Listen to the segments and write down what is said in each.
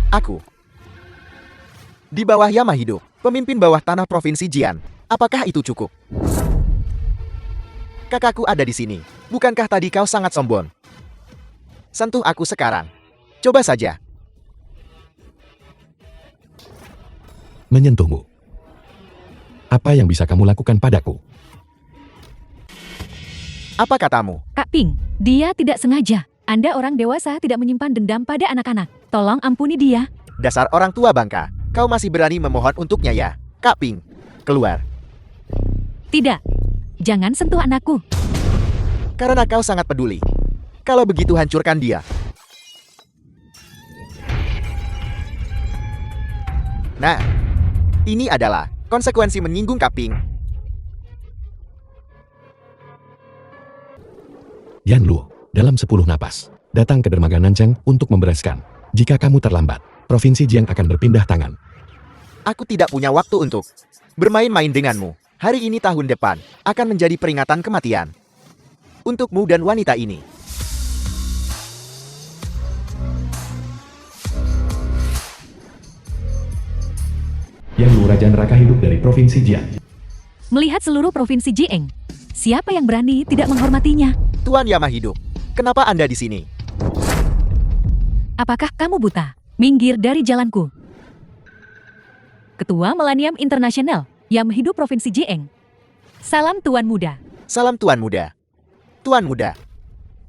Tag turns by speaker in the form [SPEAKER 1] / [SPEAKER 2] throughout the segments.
[SPEAKER 1] Aku. Di bawah Yamahido, pemimpin bawah tanah Provinsi Jian. Apakah itu cukup? Kakakku ada di sini. Bukankah tadi kau sangat sombong? Sentuh aku sekarang. Coba saja.
[SPEAKER 2] Menyentuhmu. Apa yang bisa kamu lakukan padaku?
[SPEAKER 1] Apa katamu?
[SPEAKER 3] Kak Ping, dia tidak sengaja. Anda orang dewasa tidak menyimpan dendam pada anak-anak. Tolong ampuni dia.
[SPEAKER 1] Dasar orang tua bangka. Kau masih berani memohon untuknya ya? Kak Ping, keluar.
[SPEAKER 3] Tidak. Jangan sentuh anakku.
[SPEAKER 1] Karena kau sangat peduli. Kalau begitu hancurkan dia. Nah, ini adalah konsekuensi menyinggung Kak Ping.
[SPEAKER 2] Yan Luo, dalam 10 napas, datang ke dermaga Nanchang untuk membereskan. Jika kamu terlambat, Provinsi Jiang akan berpindah tangan.
[SPEAKER 1] Aku tidak punya waktu untuk bermain-main denganmu. Hari ini tahun depan akan menjadi peringatan kematian. Untukmu dan wanita ini.
[SPEAKER 2] Yan Luo Raja Neraka hidup dari Provinsi Jiang.
[SPEAKER 3] Melihat seluruh Provinsi Jieng, siapa yang berani tidak menghormatinya?
[SPEAKER 1] Tuan Yamahido, kenapa Anda di sini?
[SPEAKER 3] Apakah kamu buta? Minggir dari jalanku. Ketua Millennium International, Yamahido Provinsi Jieng. Salam Tuan Muda.
[SPEAKER 1] Salam Tuan Muda. Tuan Muda.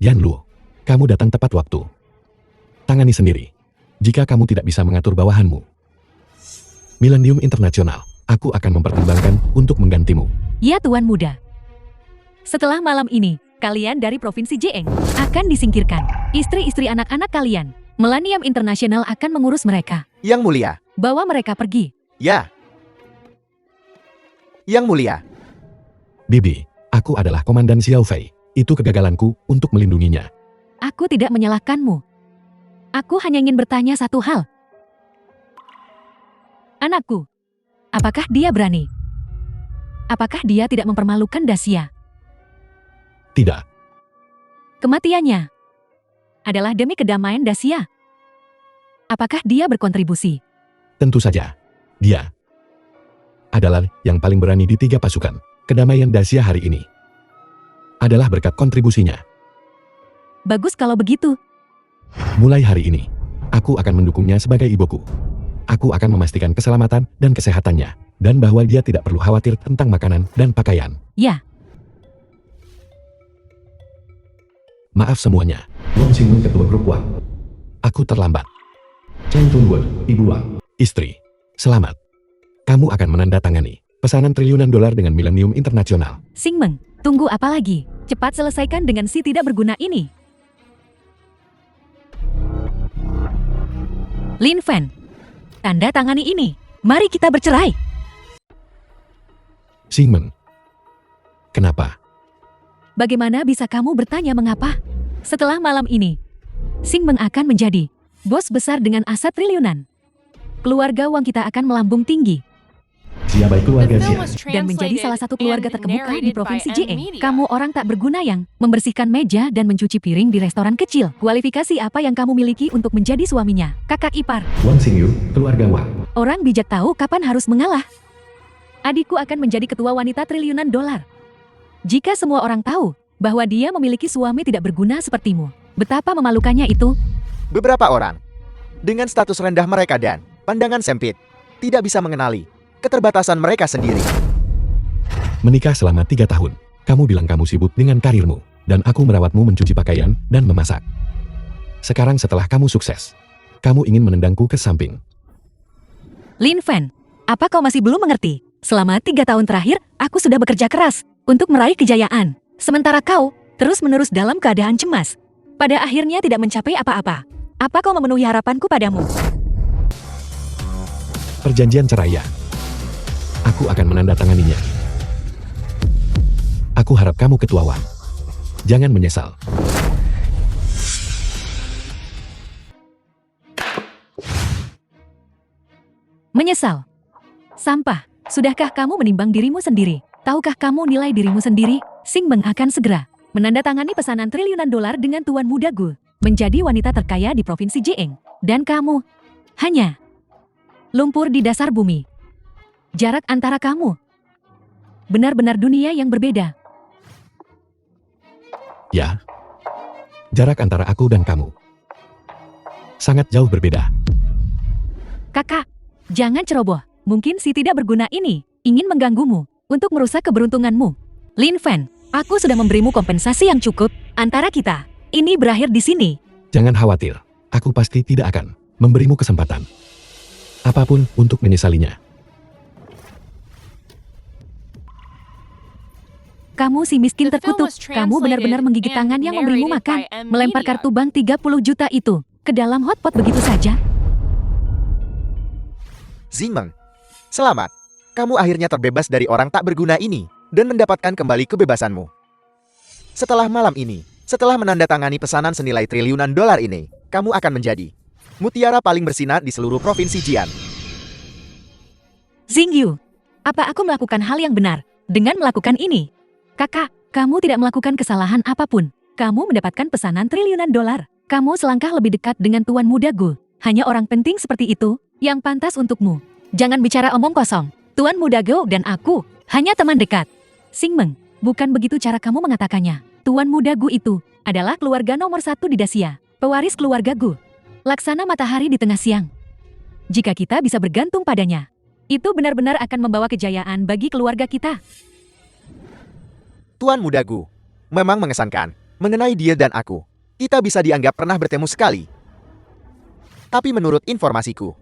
[SPEAKER 2] Yan Luo, kamu datang tepat waktu. Tangani sendiri. Jika kamu tidak bisa mengatur bawahanmu. Millennium International, aku akan mempertimbangkan untuk menggantimu.
[SPEAKER 3] Ya Tuan Muda. Setelah malam ini, kalian dari Provinsi Jieng akan disingkirkan. Istri-istri anak-anak kalian, Millennium International akan mengurus mereka.
[SPEAKER 1] Yang Mulia.
[SPEAKER 3] Bawa mereka pergi.
[SPEAKER 1] Ya. Yang Mulia.
[SPEAKER 2] Bibi, aku adalah Komandan Xiao Fei. Itu kegagalanku untuk melindunginya.
[SPEAKER 3] Aku tidak menyalahkanmu. Aku hanya ingin bertanya satu hal. Anakku, apakah dia berani? Apakah dia tidak mempermalukan Dacia?
[SPEAKER 2] Tidak.
[SPEAKER 3] Kematiannya adalah demi kedamaian Dacia. Apakah dia berkontribusi?
[SPEAKER 2] Tentu saja. Dia adalah yang paling berani di 3 pasukan. Kedamaian Dacia hari ini adalah berkat kontribusinya.
[SPEAKER 3] Bagus kalau begitu.
[SPEAKER 2] Mulai hari ini, aku akan mendukungnya sebagai ibuku. Aku akan memastikan keselamatan dan kesehatannya, dan bahwa dia tidak perlu khawatir tentang makanan dan pakaian.
[SPEAKER 3] Ya,
[SPEAKER 2] Maaf semuanya. Wang Xingwen ketua grup Wang. Aku terlambat. Cheng Tunwen, Ibu Wang. Istri, selamat. Kamu akan menandatangani pesanan triliunan dolar dengan Millennium International.
[SPEAKER 3] Xingmeng, tunggu apa lagi? Cepat selesaikan dengan si tidak berguna ini. Lin Fan, tanda tangani ini. Mari kita bercerai.
[SPEAKER 2] Xingmeng. Kenapa?
[SPEAKER 3] Bagaimana bisa kamu bertanya mengapa? Setelah malam ini, Xingmeng akan menjadi bos besar dengan aset triliunan. Keluarga Wang kita akan melambung tinggi
[SPEAKER 2] Siapa keluarga Xia?
[SPEAKER 3] dan menjadi salah satu keluarga terkemuka di Provinsi Jieng. Kamu orang tak berguna yang membersihkan meja dan mencuci piring di restoran kecil. Kualifikasi apa yang kamu miliki untuk menjadi suaminya? Kakak ipar.
[SPEAKER 2] Wang Xingyu, keluarga Wang.
[SPEAKER 3] Orang bijak tahu kapan harus mengalah. Adikku akan menjadi ketua wanita triliunan dolar. Jika semua orang tahu bahwa dia memiliki suami tidak berguna sepertimu, betapa memalukannya itu.
[SPEAKER 1] Beberapa orang, dengan status rendah mereka dan pandangan sempit, tidak bisa mengenali keterbatasan mereka sendiri.
[SPEAKER 2] Menikah selama 3 tahun. Kamu bilang kamu sibuk dengan karirmu, dan aku merawatmu mencuci pakaian dan memasak. Sekarang setelah kamu sukses, kamu ingin menendangku ke samping.
[SPEAKER 3] Lin Fan, apa kau masih belum mengerti? Selama 3 tahun terakhir, aku sudah bekerja keras untuk meraih kejayaan. Sementara kau terus-menerus dalam keadaan cemas. Pada akhirnya tidak mencapai apa-apa. Apa kau memenuhi harapanku padamu?
[SPEAKER 2] Perjanjian cerai ya. Aku akan menandatanganinya. Aku harap kamu ketua Wang. Jangan menyesal.
[SPEAKER 3] Menyesal? Sampah. Sudahkah kamu menimbang dirimu sendiri? Tahukah kamu nilai dirimu sendiri? Xingmeng akan segera menandatangani pesanan triliunan dolar dengan Tuan Muda Gu, menjadi wanita terkaya di Provinsi Jieng. Dan kamu hanya lumpur di dasar bumi. Jarak antara kamu benar-benar dunia yang berbeda.
[SPEAKER 2] Ya. Jarak antara aku dan kamu sangat jauh berbeda.
[SPEAKER 3] Kakak, jangan ceroboh. Mungkin si tidak berguna ini ingin mengganggumu untuk merusak keberuntunganmu. Lin Fan, aku sudah memberimu kompensasi yang cukup. Antara kita, ini berakhir di sini.
[SPEAKER 2] Jangan khawatir, aku pasti tidak akan memberimu kesempatan apapun untuk menyesalinya.
[SPEAKER 3] Kamu si miskin terkutuk, kamu benar-benar menggigit tangan yang memberimu makan, melempar kartu bank 30 juta itu ke dalam hotpot begitu saja.
[SPEAKER 1] Xingmeng, selamat. Kamu akhirnya terbebas dari orang tak berguna ini dan mendapatkan kembali kebebasanmu. Setelah malam ini, setelah menandatangani pesanan senilai triliunan dolar ini, kamu akan menjadi mutiara paling bersinar di seluruh provinsi Jian.
[SPEAKER 3] Xingyu, apa aku melakukan hal yang benar dengan melakukan ini? Kakak, kamu tidak melakukan kesalahan apapun. Kamu mendapatkan pesanan triliunan dolar. Kamu selangkah lebih dekat dengan Tuan Muda Gu. Hanya orang penting seperti itu yang pantas untukmu. Jangan bicara omong kosong. Tuan Muda Gu dan aku hanya teman dekat. Xingmeng, bukan begitu cara kamu mengatakannya. Tuan Muda Gu itu adalah keluarga nomor 1 di Dacia, pewaris keluarga Gu. Laksana matahari di tengah siang. Jika kita bisa bergantung padanya, itu benar-benar akan membawa kejayaan bagi keluarga kita.
[SPEAKER 1] Tuan Muda Gu, memang mengesankan. Mengenai dia dan aku, kita bisa dianggap pernah bertemu sekali. Tapi menurut informasiku,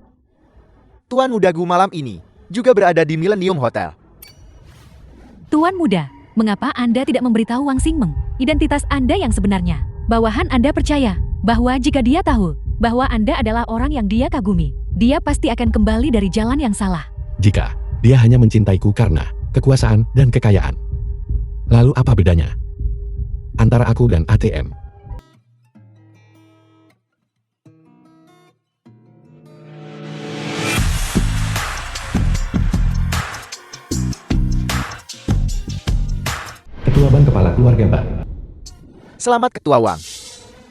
[SPEAKER 1] Tuan Muda Gu malam ini juga berada di Millennium Hotel.
[SPEAKER 3] Tuan Muda, mengapa Anda tidak memberitahu Wang Xingmeng identitas Anda yang sebenarnya? Bawahan Anda percaya bahwa jika dia tahu bahwa Anda adalah orang yang dia kagumi, dia pasti akan kembali dari jalan yang salah.
[SPEAKER 2] Jika dia hanya mencintaiku karena kekuasaan dan kekayaan, lalu apa bedanya antara aku dan ATM? Ketua Bank Kepala Keluarga Bank.
[SPEAKER 1] Selamat Ketua Wang.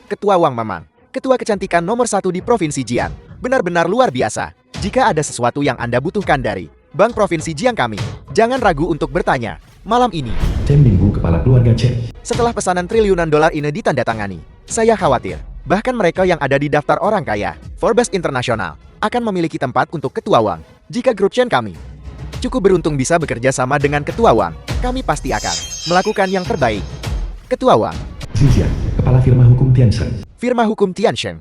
[SPEAKER 1] Ketua Wang Mamang, Ketua Kecantikan nomor 1 di Provinsi Jiang. Benar-benar luar biasa. Jika ada sesuatu yang Anda butuhkan dari Bank Provinsi Jiang kami, jangan ragu untuk bertanya. Malam ini,
[SPEAKER 2] Chen Binggu Kepala Keluarga Chen.
[SPEAKER 1] setelah pesanan triliunan dolar ini ditandatangani, saya khawatir, bahkan mereka yang ada di daftar orang kaya, Forbes Internasional, akan memiliki tempat untuk Ketua Wang. Jika grup Chen kami cukup beruntung bisa bekerja sama dengan Ketua Wang, kami pasti akan melakukan yang terbaik. Ketua Wang,
[SPEAKER 2] Xixian, Kepala Firma Hukum Tiansheng.
[SPEAKER 1] Firma Hukum Tiansheng,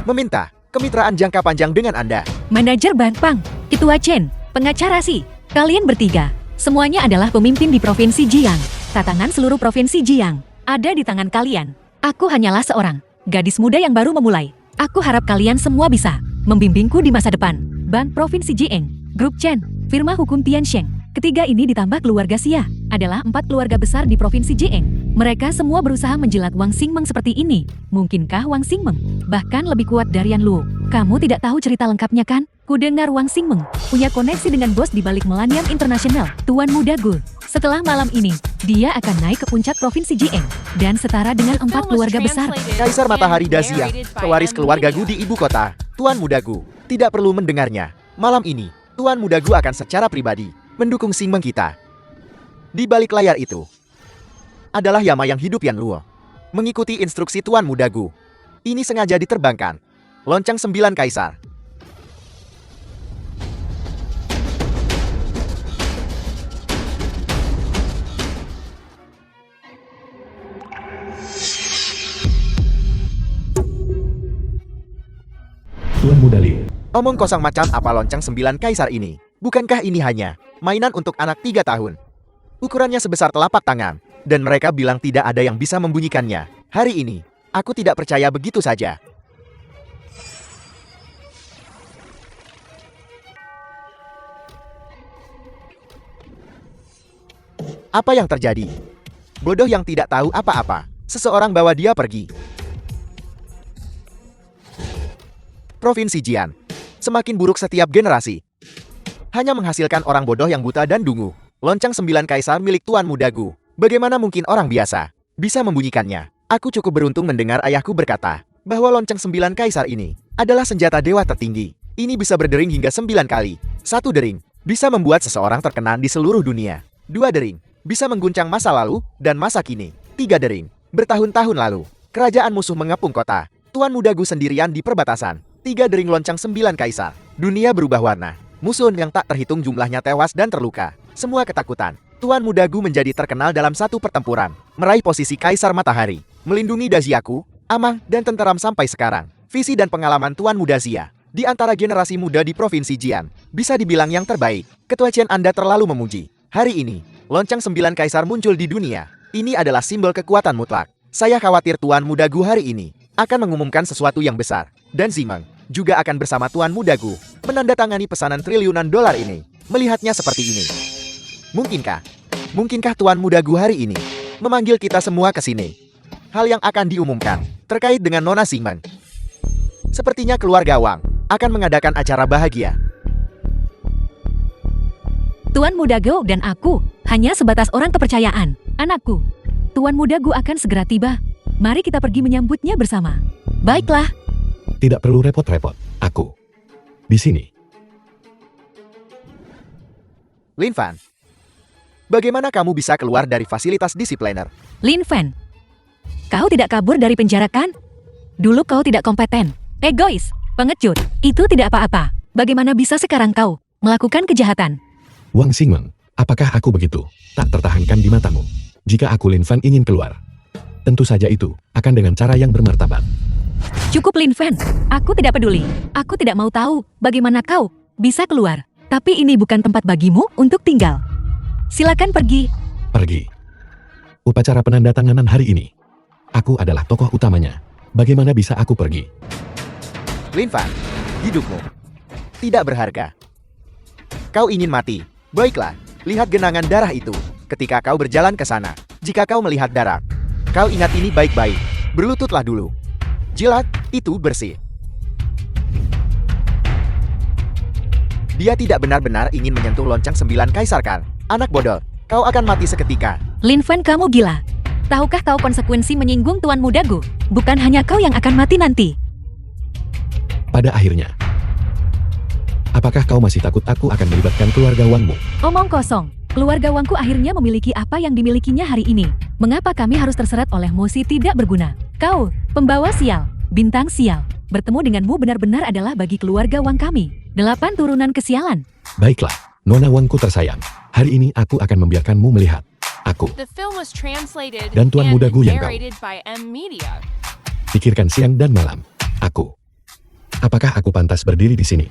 [SPEAKER 1] meminta kemitraan jangka panjang dengan Anda.
[SPEAKER 3] Manajer Bank Pang, Ketua Chen, pengacara Si, kalian bertiga, semuanya adalah pemimpin di Provinsi Jiang. Tatangan seluruh Provinsi Jiang ada di tangan kalian. Aku hanyalah seorang gadis muda yang baru memulai. Aku harap kalian semua bisa membimbingku di masa depan. Bank Provinsi Jiang, Grup Chen, Firma Hukum Tiansheng. Ketiga ini ditambah keluarga Xia adalah 4 keluarga besar di Provinsi Jiang. Mereka semua berusaha menjilat Wang Xingmeng seperti ini. Mungkinkah Wang Xingmeng bahkan lebih kuat dari Yan Luo? Kamu tidak tahu cerita lengkapnya kan? Kudengar Wang Xingmeng punya koneksi dengan bos di balik Millennium International, Tuan Muda Gu. Setelah malam ini, dia akan naik ke puncak Provinsi Jiang dan setara dengan 4 keluarga besar.
[SPEAKER 1] Kaisar Matahari Dacia, pewaris keluarga Gu di ibu kota, Tuan Muda Gu, tidak perlu mendengarnya. Malam ini, Tuan Muda Gu akan secara pribadi mendukung Xingmeng kita. Di balik layar itu adalah Yama yang hidup Yan Luo. Mengikuti instruksi Tuan Muda Gu, ini sengaja diterbangkan. Lonceng 9 Kaisar.
[SPEAKER 2] Tuan Muda Liu.
[SPEAKER 1] Omong kosong macam apa lonceng 9 Kaisar ini? Bukankah ini hanya mainan untuk anak 3 tahun? Ukurannya sebesar telapak tangan, dan mereka bilang tidak ada yang bisa membunyikannya. Hari ini, aku tidak percaya begitu saja. Apa yang terjadi? Bodoh yang tidak tahu apa-apa. Seseorang bawa dia pergi. Provinsi Jian semakin buruk setiap generasi. Hanya menghasilkan orang bodoh yang buta dan dungu. Lonceng 9 Kaisar milik Tuan Muda Gu. Bagaimana mungkin orang biasa bisa membunyikannya? Aku cukup beruntung mendengar ayahku berkata bahwa lonceng 9 Kaisar ini adalah senjata dewa tertinggi. Ini bisa berdering hingga 9 kali. 1 dering bisa membuat seseorang terkenal di seluruh dunia. 2 dering bisa mengguncang masa lalu dan masa kini. 3 dering bertahun-tahun lalu, kerajaan musuh mengepung kota. Tuan Muda Gu sendirian di perbatasan. 3 dering loncang 9 kaisar. Dunia berubah warna. Musuh yang tak terhitung jumlahnya tewas dan terluka. Semua ketakutan. Tuan Muda Gu menjadi terkenal dalam satu pertempuran. Meraih posisi Kaisar Matahari. Melindungi Daziaku, Amang, dan tenteram sampai sekarang. Visi dan pengalaman Tuan Muda Zia di antara generasi muda di Provinsi Jian bisa dibilang yang terbaik. Ketua Chen Anda terlalu memuji. Hari ini, loncang 9 kaisar muncul di dunia. Ini adalah simbol kekuatan mutlak. Saya khawatir Tuan Muda Gu hari ini akan mengumumkan sesuatu yang besar. Dan Zimeng juga akan bersama Tuan Muda Gu menandatangani pesanan triliunan dolar ini. Melihatnya seperti ini. Mungkinkah Tuan Muda Gu hari ini memanggil kita semua ke sini? Hal yang akan diumumkan terkait dengan Nona Zimeng. Sepertinya keluarga Wang akan mengadakan acara bahagia.
[SPEAKER 3] Tuan Muda Gu dan aku hanya sebatas orang kepercayaan. Anakku, Tuan Muda Gu akan segera tiba. Mari kita pergi menyambutnya bersama. Baiklah.
[SPEAKER 2] Tidak perlu repot-repot. Aku di sini.
[SPEAKER 1] Lin Fan, bagaimana kamu bisa keluar dari fasilitas disipliner?
[SPEAKER 3] Lin Fan, kau tidak kabur dari penjara kan? Dulu kau tidak kompeten, egois, pengecut. Itu tidak apa-apa. Bagaimana bisa sekarang kau melakukan kejahatan?
[SPEAKER 2] Wang Xingmeng, apakah aku begitu tak tertahankan di matamu? Jika aku Lin Fan ingin keluar, tentu saja itu akan dengan cara yang bermartabat.
[SPEAKER 3] Cukup Lin Fan, aku tidak peduli. Aku tidak mau tahu bagaimana kau bisa keluar. Tapi ini bukan tempat bagimu untuk tinggal. Silakan pergi.
[SPEAKER 2] Pergi. Upacara penandatanganan hari ini. Aku adalah tokoh utamanya. Bagaimana bisa aku pergi?
[SPEAKER 1] Lin Fan, hidupmu tidak berharga. Kau ingin mati. Baiklah, lihat genangan darah itu. Ketika kau berjalan ke sana, jika kau melihat darah, kau ingat ini baik-baik. Berlututlah dulu. Jilat, itu bersih. Dia tidak benar-benar ingin menyentuh loncang 9 kaisar kan? Anak bodoh, kau akan mati seketika.
[SPEAKER 3] Lin Fan, kamu gila. Tahukah kau konsekuensi menyinggung Tuan Muda Gu? Bukan hanya kau yang akan mati nanti.
[SPEAKER 2] Pada akhirnya, apakah kau masih takut aku akan melibatkan keluarga Wangmu?
[SPEAKER 3] Omong kosong. Keluarga Wangku akhirnya memiliki apa yang dimilikinya hari ini. Mengapa kami harus terserat oleh mosi tidak berguna? Kau, pembawa sial, bintang sial. Bertemu denganmu benar-benar adalah bagi keluarga Wang kami 8 turunan kesialan.
[SPEAKER 2] Baiklah, Nona Wangku tersayang. Hari ini aku akan membiarkanmu melihat aku dan Tuan Muda Gu yang kau pikirkan siang dan malam. Aku. Apakah aku pantas berdiri di sini?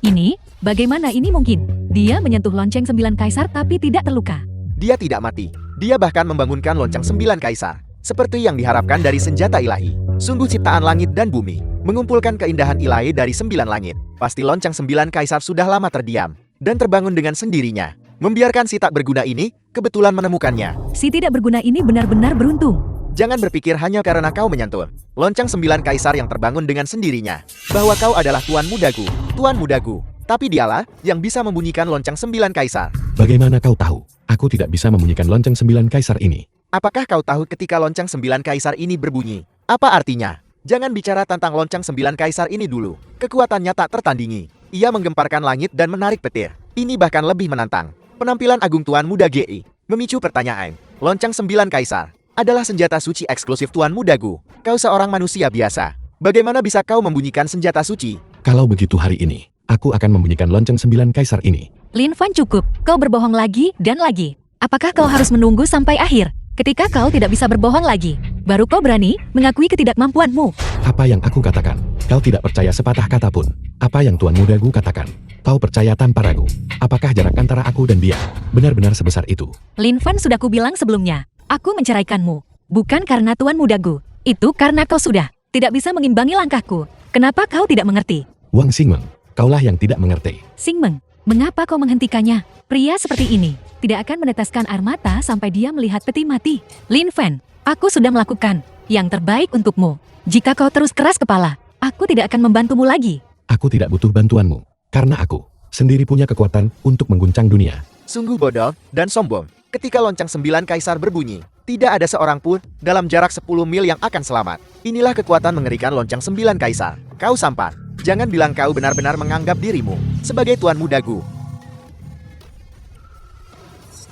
[SPEAKER 3] Ini, bagaimana ini mungkin? Dia menyentuh lonceng 9 kaisar tapi tidak terluka.
[SPEAKER 1] Dia tidak mati. Dia bahkan membangunkan lonceng 9 kaisar. Seperti yang diharapkan dari senjata ilahi. Sungguh ciptaan langit dan bumi. Mengumpulkan keindahan ilahi dari 9 langit. Pasti lonceng 9 kaisar sudah lama terdiam. Dan terbangun dengan sendirinya. Membiarkan si tak berguna ini, kebetulan menemukannya.
[SPEAKER 3] Si tidak berguna ini benar-benar beruntung.
[SPEAKER 1] Jangan berpikir hanya karena kau menyentuh lonceng 9 kaisar yang terbangun dengan sendirinya, bahwa kau adalah Tuan Muda Gu. Tuan Muda Gu. Tapi dialah yang bisa membunyikan lonceng 9 kaisar.
[SPEAKER 2] Bagaimana kau tahu? Aku tidak bisa membunyikan lonceng 9 kaisar ini.
[SPEAKER 1] Apakah kau tahu ketika lonceng 9 kaisar ini berbunyi? Apa artinya? Jangan bicara tentang lonceng 9 kaisar ini dulu. Kekuatannya tak tertandingi. Ia menggemparkan langit dan menarik petir. Ini bahkan lebih menantang. Penampilan agung Tuan Muda GI memicu pertanyaan. Lonceng 9 kaisar adalah senjata suci eksklusif Tuan Muda Gu. Kau seorang manusia biasa. Bagaimana bisa kau membunyikan senjata suci?
[SPEAKER 2] Kalau begitu hari ini, aku akan membunyikan lonceng 9 kaisar ini.
[SPEAKER 3] Lin Fan, cukup. Kau berbohong lagi dan lagi. Apakah kau harus menunggu sampai akhir? Ketika kau tidak bisa berbohong lagi, baru kau berani mengakui ketidakmampuanmu.
[SPEAKER 2] Apa yang aku katakan? Kau tidak percaya sepatah kata pun. Apa yang Tuan Muda Gu katakan? Kau percaya tanpa ragu. Apakah jarak antara aku dan dia benar-benar sebesar itu?
[SPEAKER 3] Lin Fan, sudah kubilang sebelumnya. Aku menceraikanmu. Bukan karena Tuan Muda Gu. Itu karena kau sudah tidak bisa mengimbangi langkahku. Kenapa kau tidak mengerti?
[SPEAKER 2] Wang Xingmeng, kaulah yang tidak mengerti.
[SPEAKER 3] Xingmeng, mengapa kau menghentikannya? Pria seperti ini tidak akan meneteskan air mata sampai dia melihat peti mati. Lin Fan, aku sudah melakukan yang terbaik untukmu. Jika kau terus keras kepala, aku tidak akan membantumu lagi.
[SPEAKER 2] Aku tidak butuh bantuanmu, karena aku sendiri punya kekuatan untuk mengguncang dunia.
[SPEAKER 1] Sungguh bodoh dan sombong. Ketika lonceng 9 kaisar berbunyi, tidak ada seorang pun dalam jarak 10 mil yang akan selamat. Inilah kekuatan mengerikan lonceng 9 kaisar. Kau sampah. Jangan bilang kau benar-benar menganggap dirimu sebagai tuan mudaku.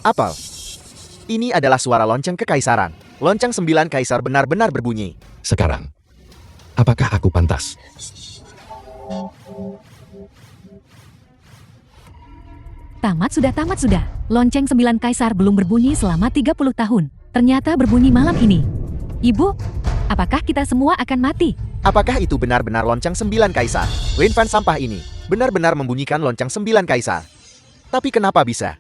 [SPEAKER 1] Apel. Ini adalah suara lonceng kekaisaran. Lonceng 9 kaisar benar-benar berbunyi.
[SPEAKER 2] Sekarang, apakah aku pantas?
[SPEAKER 3] Tamat sudah. Lonceng 9 kaisar belum berbunyi selama 30 tahun. Ternyata berbunyi malam ini. Ibu, apakah kita semua akan mati?
[SPEAKER 1] Apakah itu benar-benar lonceng 9 kaisar? Lin Fan sampah ini benar-benar membunyikan lonceng 9 kaisar. Tapi kenapa bisa?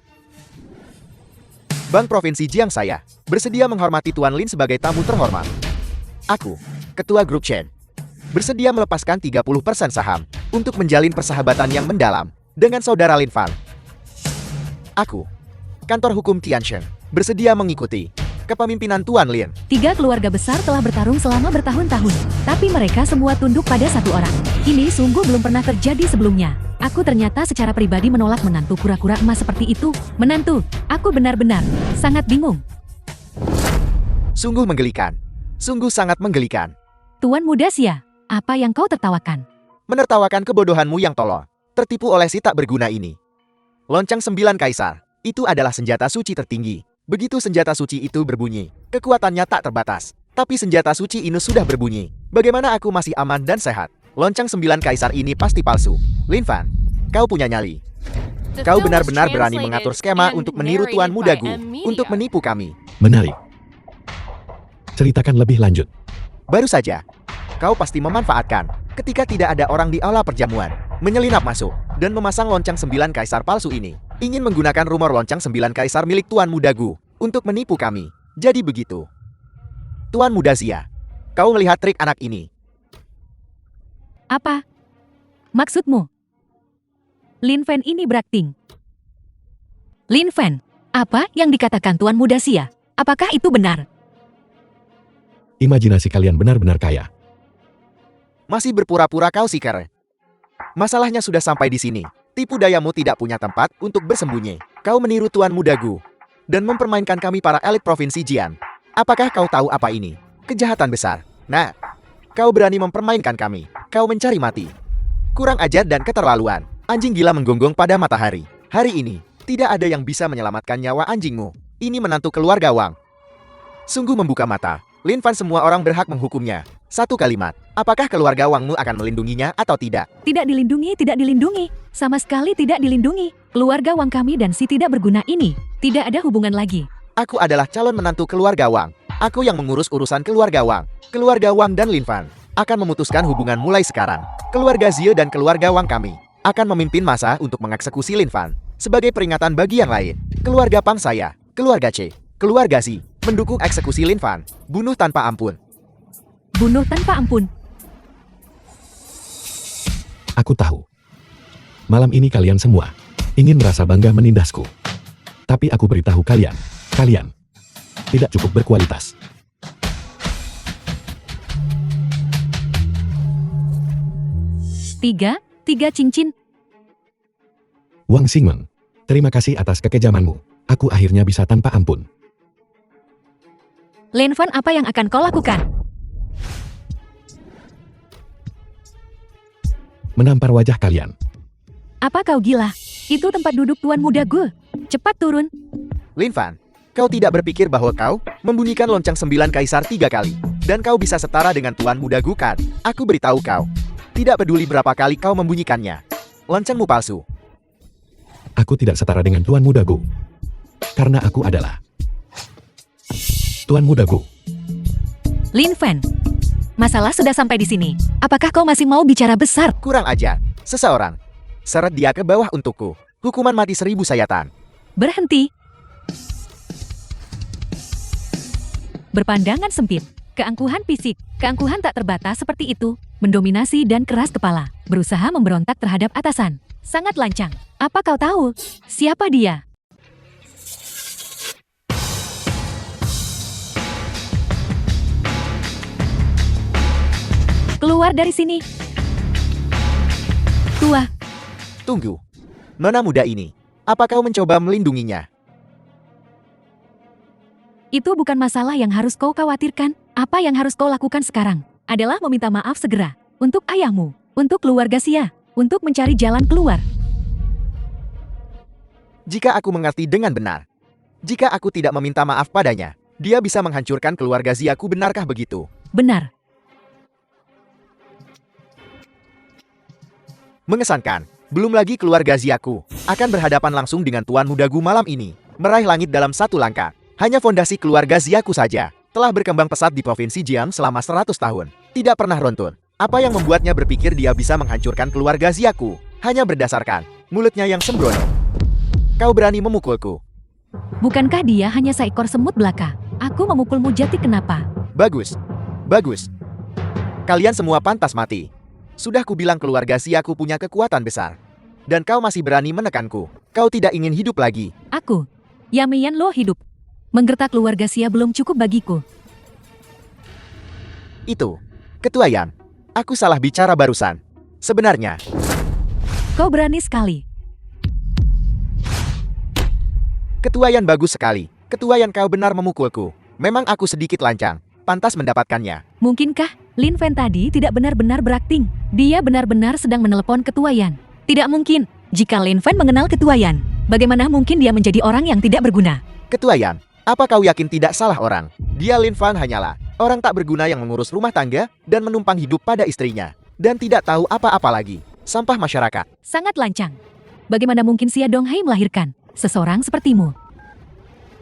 [SPEAKER 1] Bank Provinsi Jiang saya bersedia menghormati Tuan Lin sebagai tamu terhormat. Aku, Ketua Grup Chen, bersedia melepaskan 30% saham untuk menjalin persahabatan yang mendalam dengan saudara Lin Fan. Aku, Kantor Hukum Tiansheng, bersedia mengikuti kepemimpinan Tuan Lin.
[SPEAKER 3] 3 keluarga besar telah bertarung selama bertahun-tahun, tapi mereka semua tunduk pada satu orang. Ini sungguh belum pernah terjadi sebelumnya. Aku ternyata secara pribadi menolak menantu kura-kura emas seperti itu. Menantu, aku benar-benar sangat bingung.
[SPEAKER 1] Sungguh menggelikan. Sungguh sangat menggelikan.
[SPEAKER 3] Tuan muda Xia, apa yang kau tertawakan?
[SPEAKER 1] Menertawakan kebodohanmu yang tolol. Tertipu oleh si tak berguna ini. Lonceng 9 kaisar, itu adalah senjata suci tertinggi. Begitu senjata suci itu berbunyi, kekuatannya tak terbatas. Tapi senjata suci ini sudah berbunyi. Bagaimana aku masih aman dan sehat? Lonceng 9 kaisar ini pasti palsu. Lin Fan, kau punya nyali. Kau benar-benar berani mengatur skema untuk meniru Tuan Mudagu, untuk menipu kami.
[SPEAKER 2] Menarik. Ceritakan lebih lanjut.
[SPEAKER 1] Baru saja, kau pasti memanfaatkan ketika tidak ada orang di aula perjamuan, menyelinap masuk, dan memasang lonceng 9 kaisar palsu ini. Ingin menggunakan rumor lonceng 9 kaisar milik Tuan Mudagu untuk menipu kami. Jadi begitu. Tuan Muda Xia, kau melihat trik anak ini.
[SPEAKER 3] Apa maksudmu? Lin Fan ini berakting. Lin Fan, apa yang dikatakan Tuan Muda Xia? Apakah itu benar?
[SPEAKER 2] Imajinasi kalian benar-benar kaya.
[SPEAKER 1] Masih berpura-pura kau siker. Masalahnya sudah sampai di sini. Tipu dayamu tidak punya tempat untuk bersembunyi. Kau meniru Tuan Mudagu dan mempermainkan kami para elit Provinsi Jian. Apakah kau tahu apa ini? Kejahatan besar. Nah, kau berani mempermainkan kami. Kau mencari mati. Kurang ajar dan keterlaluan. Anjing gila menggonggong pada matahari. Hari ini, tidak ada yang bisa menyelamatkan nyawa anjingmu. Ini menantu keluarga Wang. Sungguh membuka mata. Lin Fan semua orang berhak menghukumnya. Satu kalimat, apakah keluarga Wangmu akan melindunginya atau tidak?
[SPEAKER 3] Tidak dilindungi. Sama sekali tidak dilindungi. Keluarga Wang kami dan si tidak berguna ini tidak ada hubungan lagi.
[SPEAKER 1] Aku adalah calon menantu keluarga Wang. Aku yang mengurus urusan keluarga Wang. Keluarga Wang dan Lin Fan akan memutuskan hubungan mulai sekarang. Keluarga Zhe dan keluarga Wang kami akan memimpin masa untuk mengeksekusi Lin Fan. Sebagai peringatan bagi yang lain, keluarga Pang saya, keluarga C, keluarga Xi, mendukung eksekusi Lin Fan. Bunuh tanpa ampun.
[SPEAKER 3] Bunuh tanpa ampun.
[SPEAKER 2] Aku tahu. Malam ini kalian semua ingin merasa bangga menindasku. Tapi aku beritahu kalian, kalian tidak cukup berkualitas.
[SPEAKER 3] Tiga cincin.
[SPEAKER 2] Wang Xingmeng, terima kasih atas kekejamanmu. Aku akhirnya bisa tanpa ampun.
[SPEAKER 3] Lin Fan, apa yang akan kau lakukan?
[SPEAKER 2] Menampar wajah kalian.
[SPEAKER 3] Apa kau gila? Itu tempat duduk Tuan Mudagu. Cepat turun.
[SPEAKER 1] Lin Fan, kau tidak berpikir bahwa kau membunyikan lonceng 9 kaisar 3 kali. Dan kau bisa setara dengan Tuan Mudagu kan? Aku beritahu kau. Tidak peduli berapa kali kau membunyikannya. Loncengmu palsu.
[SPEAKER 2] Aku tidak setara dengan Tuan Mudagu. Karena aku adalah Tuan Mudagu.
[SPEAKER 3] Lin Fan, masalah sudah sampai di sini. Apakah kau masih mau bicara besar?
[SPEAKER 1] Kurang ajar. Seseorang seret dia ke bawah untukku. Hukuman mati 1000 sayatan.
[SPEAKER 3] Berhenti. Berpandangan sempit. Keangkuhan fisik. Keangkuhan tak terbatas seperti itu. Mendominasi dan keras kepala. Berusaha memberontak terhadap atasan. Sangat lancang. Apa kau tahu siapa dia? Keluar dari sini. Tua,
[SPEAKER 1] Tunggu. Nona muda ini, apa kau mencoba melindunginya?
[SPEAKER 3] itu bukan masalah yang harus kau khawatirkan. Apa yang harus kau lakukan sekarang adalah meminta maaf segera untuk ayahmu, untuk keluarga Xia, untuk mencari jalan keluar.
[SPEAKER 1] Jika aku mengerti dengan benar, jika aku tidak meminta maaf padanya, dia bisa menghancurkan keluarga Xiaku, benarkah begitu?
[SPEAKER 3] Benar.
[SPEAKER 1] Mengesankan. Belum lagi keluarga Xiaku akan berhadapan langsung dengan Tuan Muda Gu malam ini, meraih langit dalam satu langkah. Hanya fondasi keluarga Xiaku saja telah berkembang pesat di Provinsi Jian selama 100 tahun. Tidak pernah runtuh. Apa yang membuatnya berpikir dia bisa menghancurkan keluarga Xiaku? Hanya berdasarkan mulutnya yang sembrono. Kau berani memukulku?
[SPEAKER 3] Bukankah dia hanya seekor semut belaka? Aku memukulmu jati kenapa?
[SPEAKER 1] Bagus. Bagus. Kalian semua pantas mati. Sudah kubilang keluarga Xiaku punya kekuatan besar. Dan kau masih berani menekanku. Kau tidak ingin hidup lagi.
[SPEAKER 3] Aku, Yamian Lo hidup. Menggertak keluarga Xia belum cukup bagiku.
[SPEAKER 1] Itu. Ketua Yan. Aku salah bicara barusan. Sebenarnya,
[SPEAKER 3] Kau berani sekali.
[SPEAKER 1] Ketua Yan bagus sekali. Ketua Yan, kau benar memukulku. Memang aku sedikit lancang. Pantas mendapatkannya.
[SPEAKER 3] Mungkinkah Lin Fen tadi tidak benar-benar berakting? Dia benar-benar sedang menelepon Ketua Yan. Tidak mungkin. Jika Lin Fen mengenal Ketua Yan, bagaimana mungkin dia menjadi orang yang tidak berguna?
[SPEAKER 1] Ketua Yan, apa kau yakin tidak salah orang? Dia Lin Fan hanyalah orang tak berguna yang mengurus rumah tangga dan menumpang hidup pada istrinya. Dan tidak tahu apa-apa lagi. Sampah masyarakat.
[SPEAKER 3] Sangat lancang. Bagaimana mungkin Xia Donghai melahirkan seseorang sepertimu?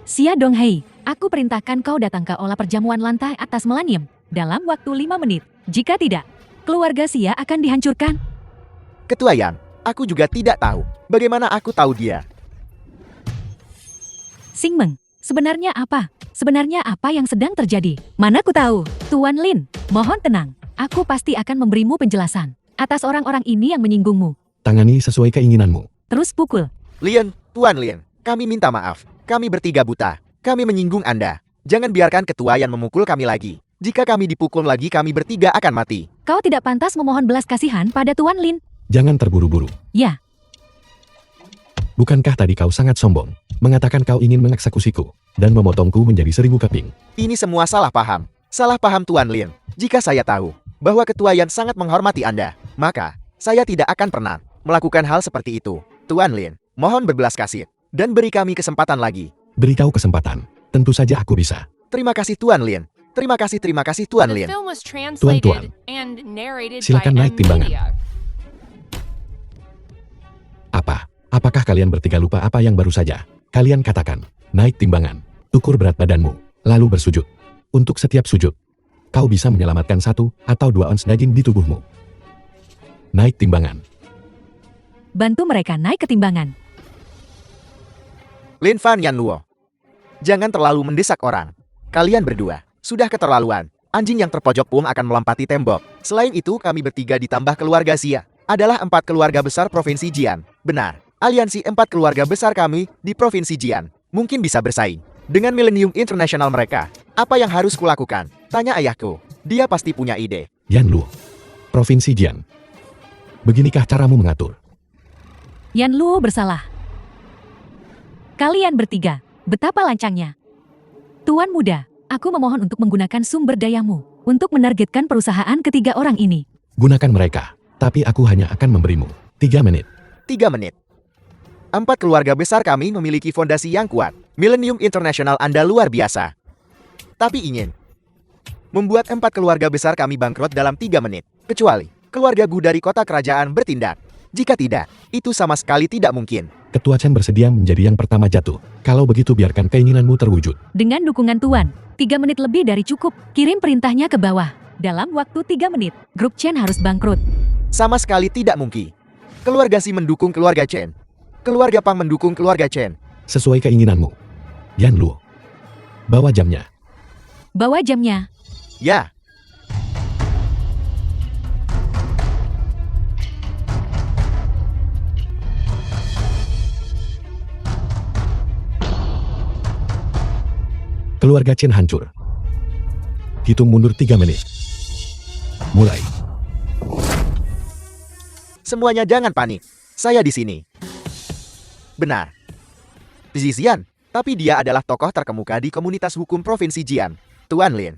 [SPEAKER 3] Xia Donghai, aku perintahkan kau datang ke olah perjamuan lantai atas Millennium dalam waktu 5 menit. Jika tidak, keluarga Xia akan dihancurkan.
[SPEAKER 1] Ketua Yan, aku juga tidak tahu. Bagaimana aku tahu dia?
[SPEAKER 3] Xingmeng, sebenarnya apa? Sebenarnya apa yang sedang terjadi? Mana ku tahu? Tuan Lin, mohon tenang. Aku pasti akan memberimu penjelasan atas orang-orang ini yang menyinggungmu.
[SPEAKER 2] Tangani sesuai keinginanmu.
[SPEAKER 3] Terus pukul.
[SPEAKER 1] Lin, Tuan Lin, kami minta maaf. Kami bertiga buta. Kami menyinggung Anda. Jangan biarkan Ketua Yan memukul kami lagi. Jika kami dipukul lagi, kami bertiga akan mati.
[SPEAKER 3] Kau tidak pantas memohon belas kasihan pada Tuan Lin.
[SPEAKER 2] Jangan terburu-buru.
[SPEAKER 3] Ya,
[SPEAKER 2] Bukankah tadi kau sangat sombong, mengatakan kau ingin mengeksekusiku, dan memotongku menjadi 1000 keping?
[SPEAKER 1] Ini semua salah paham. Salah paham Tuan Lin. Jika saya tahu bahwa Ketua Yan sangat menghormati Anda, maka saya tidak akan pernah melakukan hal seperti itu. Tuan Lin, mohon berbelas kasih dan beri kami kesempatan lagi.
[SPEAKER 2] Beritahu kesempatan. Tentu saja aku bisa.
[SPEAKER 1] Terima kasih Tuan Lin. Terima kasih Tuan Lin.
[SPEAKER 2] Tuan-tuan, silakan naik timbangan. Apakah kalian bertiga lupa apa yang baru saja kalian katakan? Naik timbangan, ukur berat badanmu, lalu bersujud. Untuk setiap sujud, kau bisa menyelamatkan 1 atau 2 ons daging di tubuhmu. Naik timbangan.
[SPEAKER 3] bantu mereka naik ke timbangan.
[SPEAKER 1] Lin Fan Yan Luo. Jangan terlalu mendesak orang. Kalian berdua sudah keterlaluan. Anjing yang terpojok pun akan melompati tembok. Selain itu, kami bertiga ditambah keluarga Xia adalah 4 keluarga besar Provinsi Jian. Benar, aliansi 4 keluarga besar kami di Provinsi Jian mungkin bisa bersaing dengan Millennium International mereka. Apa yang harus kulakukan? Tanya ayahku. Dia pasti punya ide.
[SPEAKER 2] Yan Luo, Provinsi Jian. Beginikah caramu mengatur?
[SPEAKER 3] Yan Luo bersalah. Kalian bertiga, betapa lancangnya. Tuan muda, aku memohon untuk menggunakan sumber dayamu untuk menargetkan perusahaan ketiga orang ini.
[SPEAKER 2] Gunakan mereka, tapi aku hanya akan memberimu 3 menit.
[SPEAKER 1] 3 menit. 4 keluarga besar kami memiliki fondasi yang kuat. Millennium International Anda luar biasa. Tapi ingin membuat 4 keluarga besar kami bangkrut dalam 3 menit. Kecuali keluarga Gu dari kota kerajaan bertindak. Jika tidak, itu sama sekali tidak mungkin.
[SPEAKER 2] Ketua Chen bersedia menjadi yang pertama jatuh. Kalau begitu biarkan keinginanmu terwujud.
[SPEAKER 3] Dengan dukungan Tuan, 3 menit lebih dari cukup. Kirim perintahnya ke bawah. Dalam waktu 3 menit, grup Chen harus bangkrut.
[SPEAKER 1] Sama sekali tidak mungkin. Keluarga Si mendukung keluarga Chen. Keluarga Pang mendukung keluarga Chen.
[SPEAKER 2] Sesuai keinginanmu. Yan Luo. Bawa jamnya.
[SPEAKER 3] Bawa jamnya.
[SPEAKER 1] Ya.
[SPEAKER 2] Keluarga Chen hancur. Hitung mundur 3 menit. Mulai.
[SPEAKER 1] Semuanya jangan panik. Saya di sini. Benar. Zizian, tapi dia adalah tokoh terkemuka di komunitas hukum Provinsi Jian, Tuan Lin.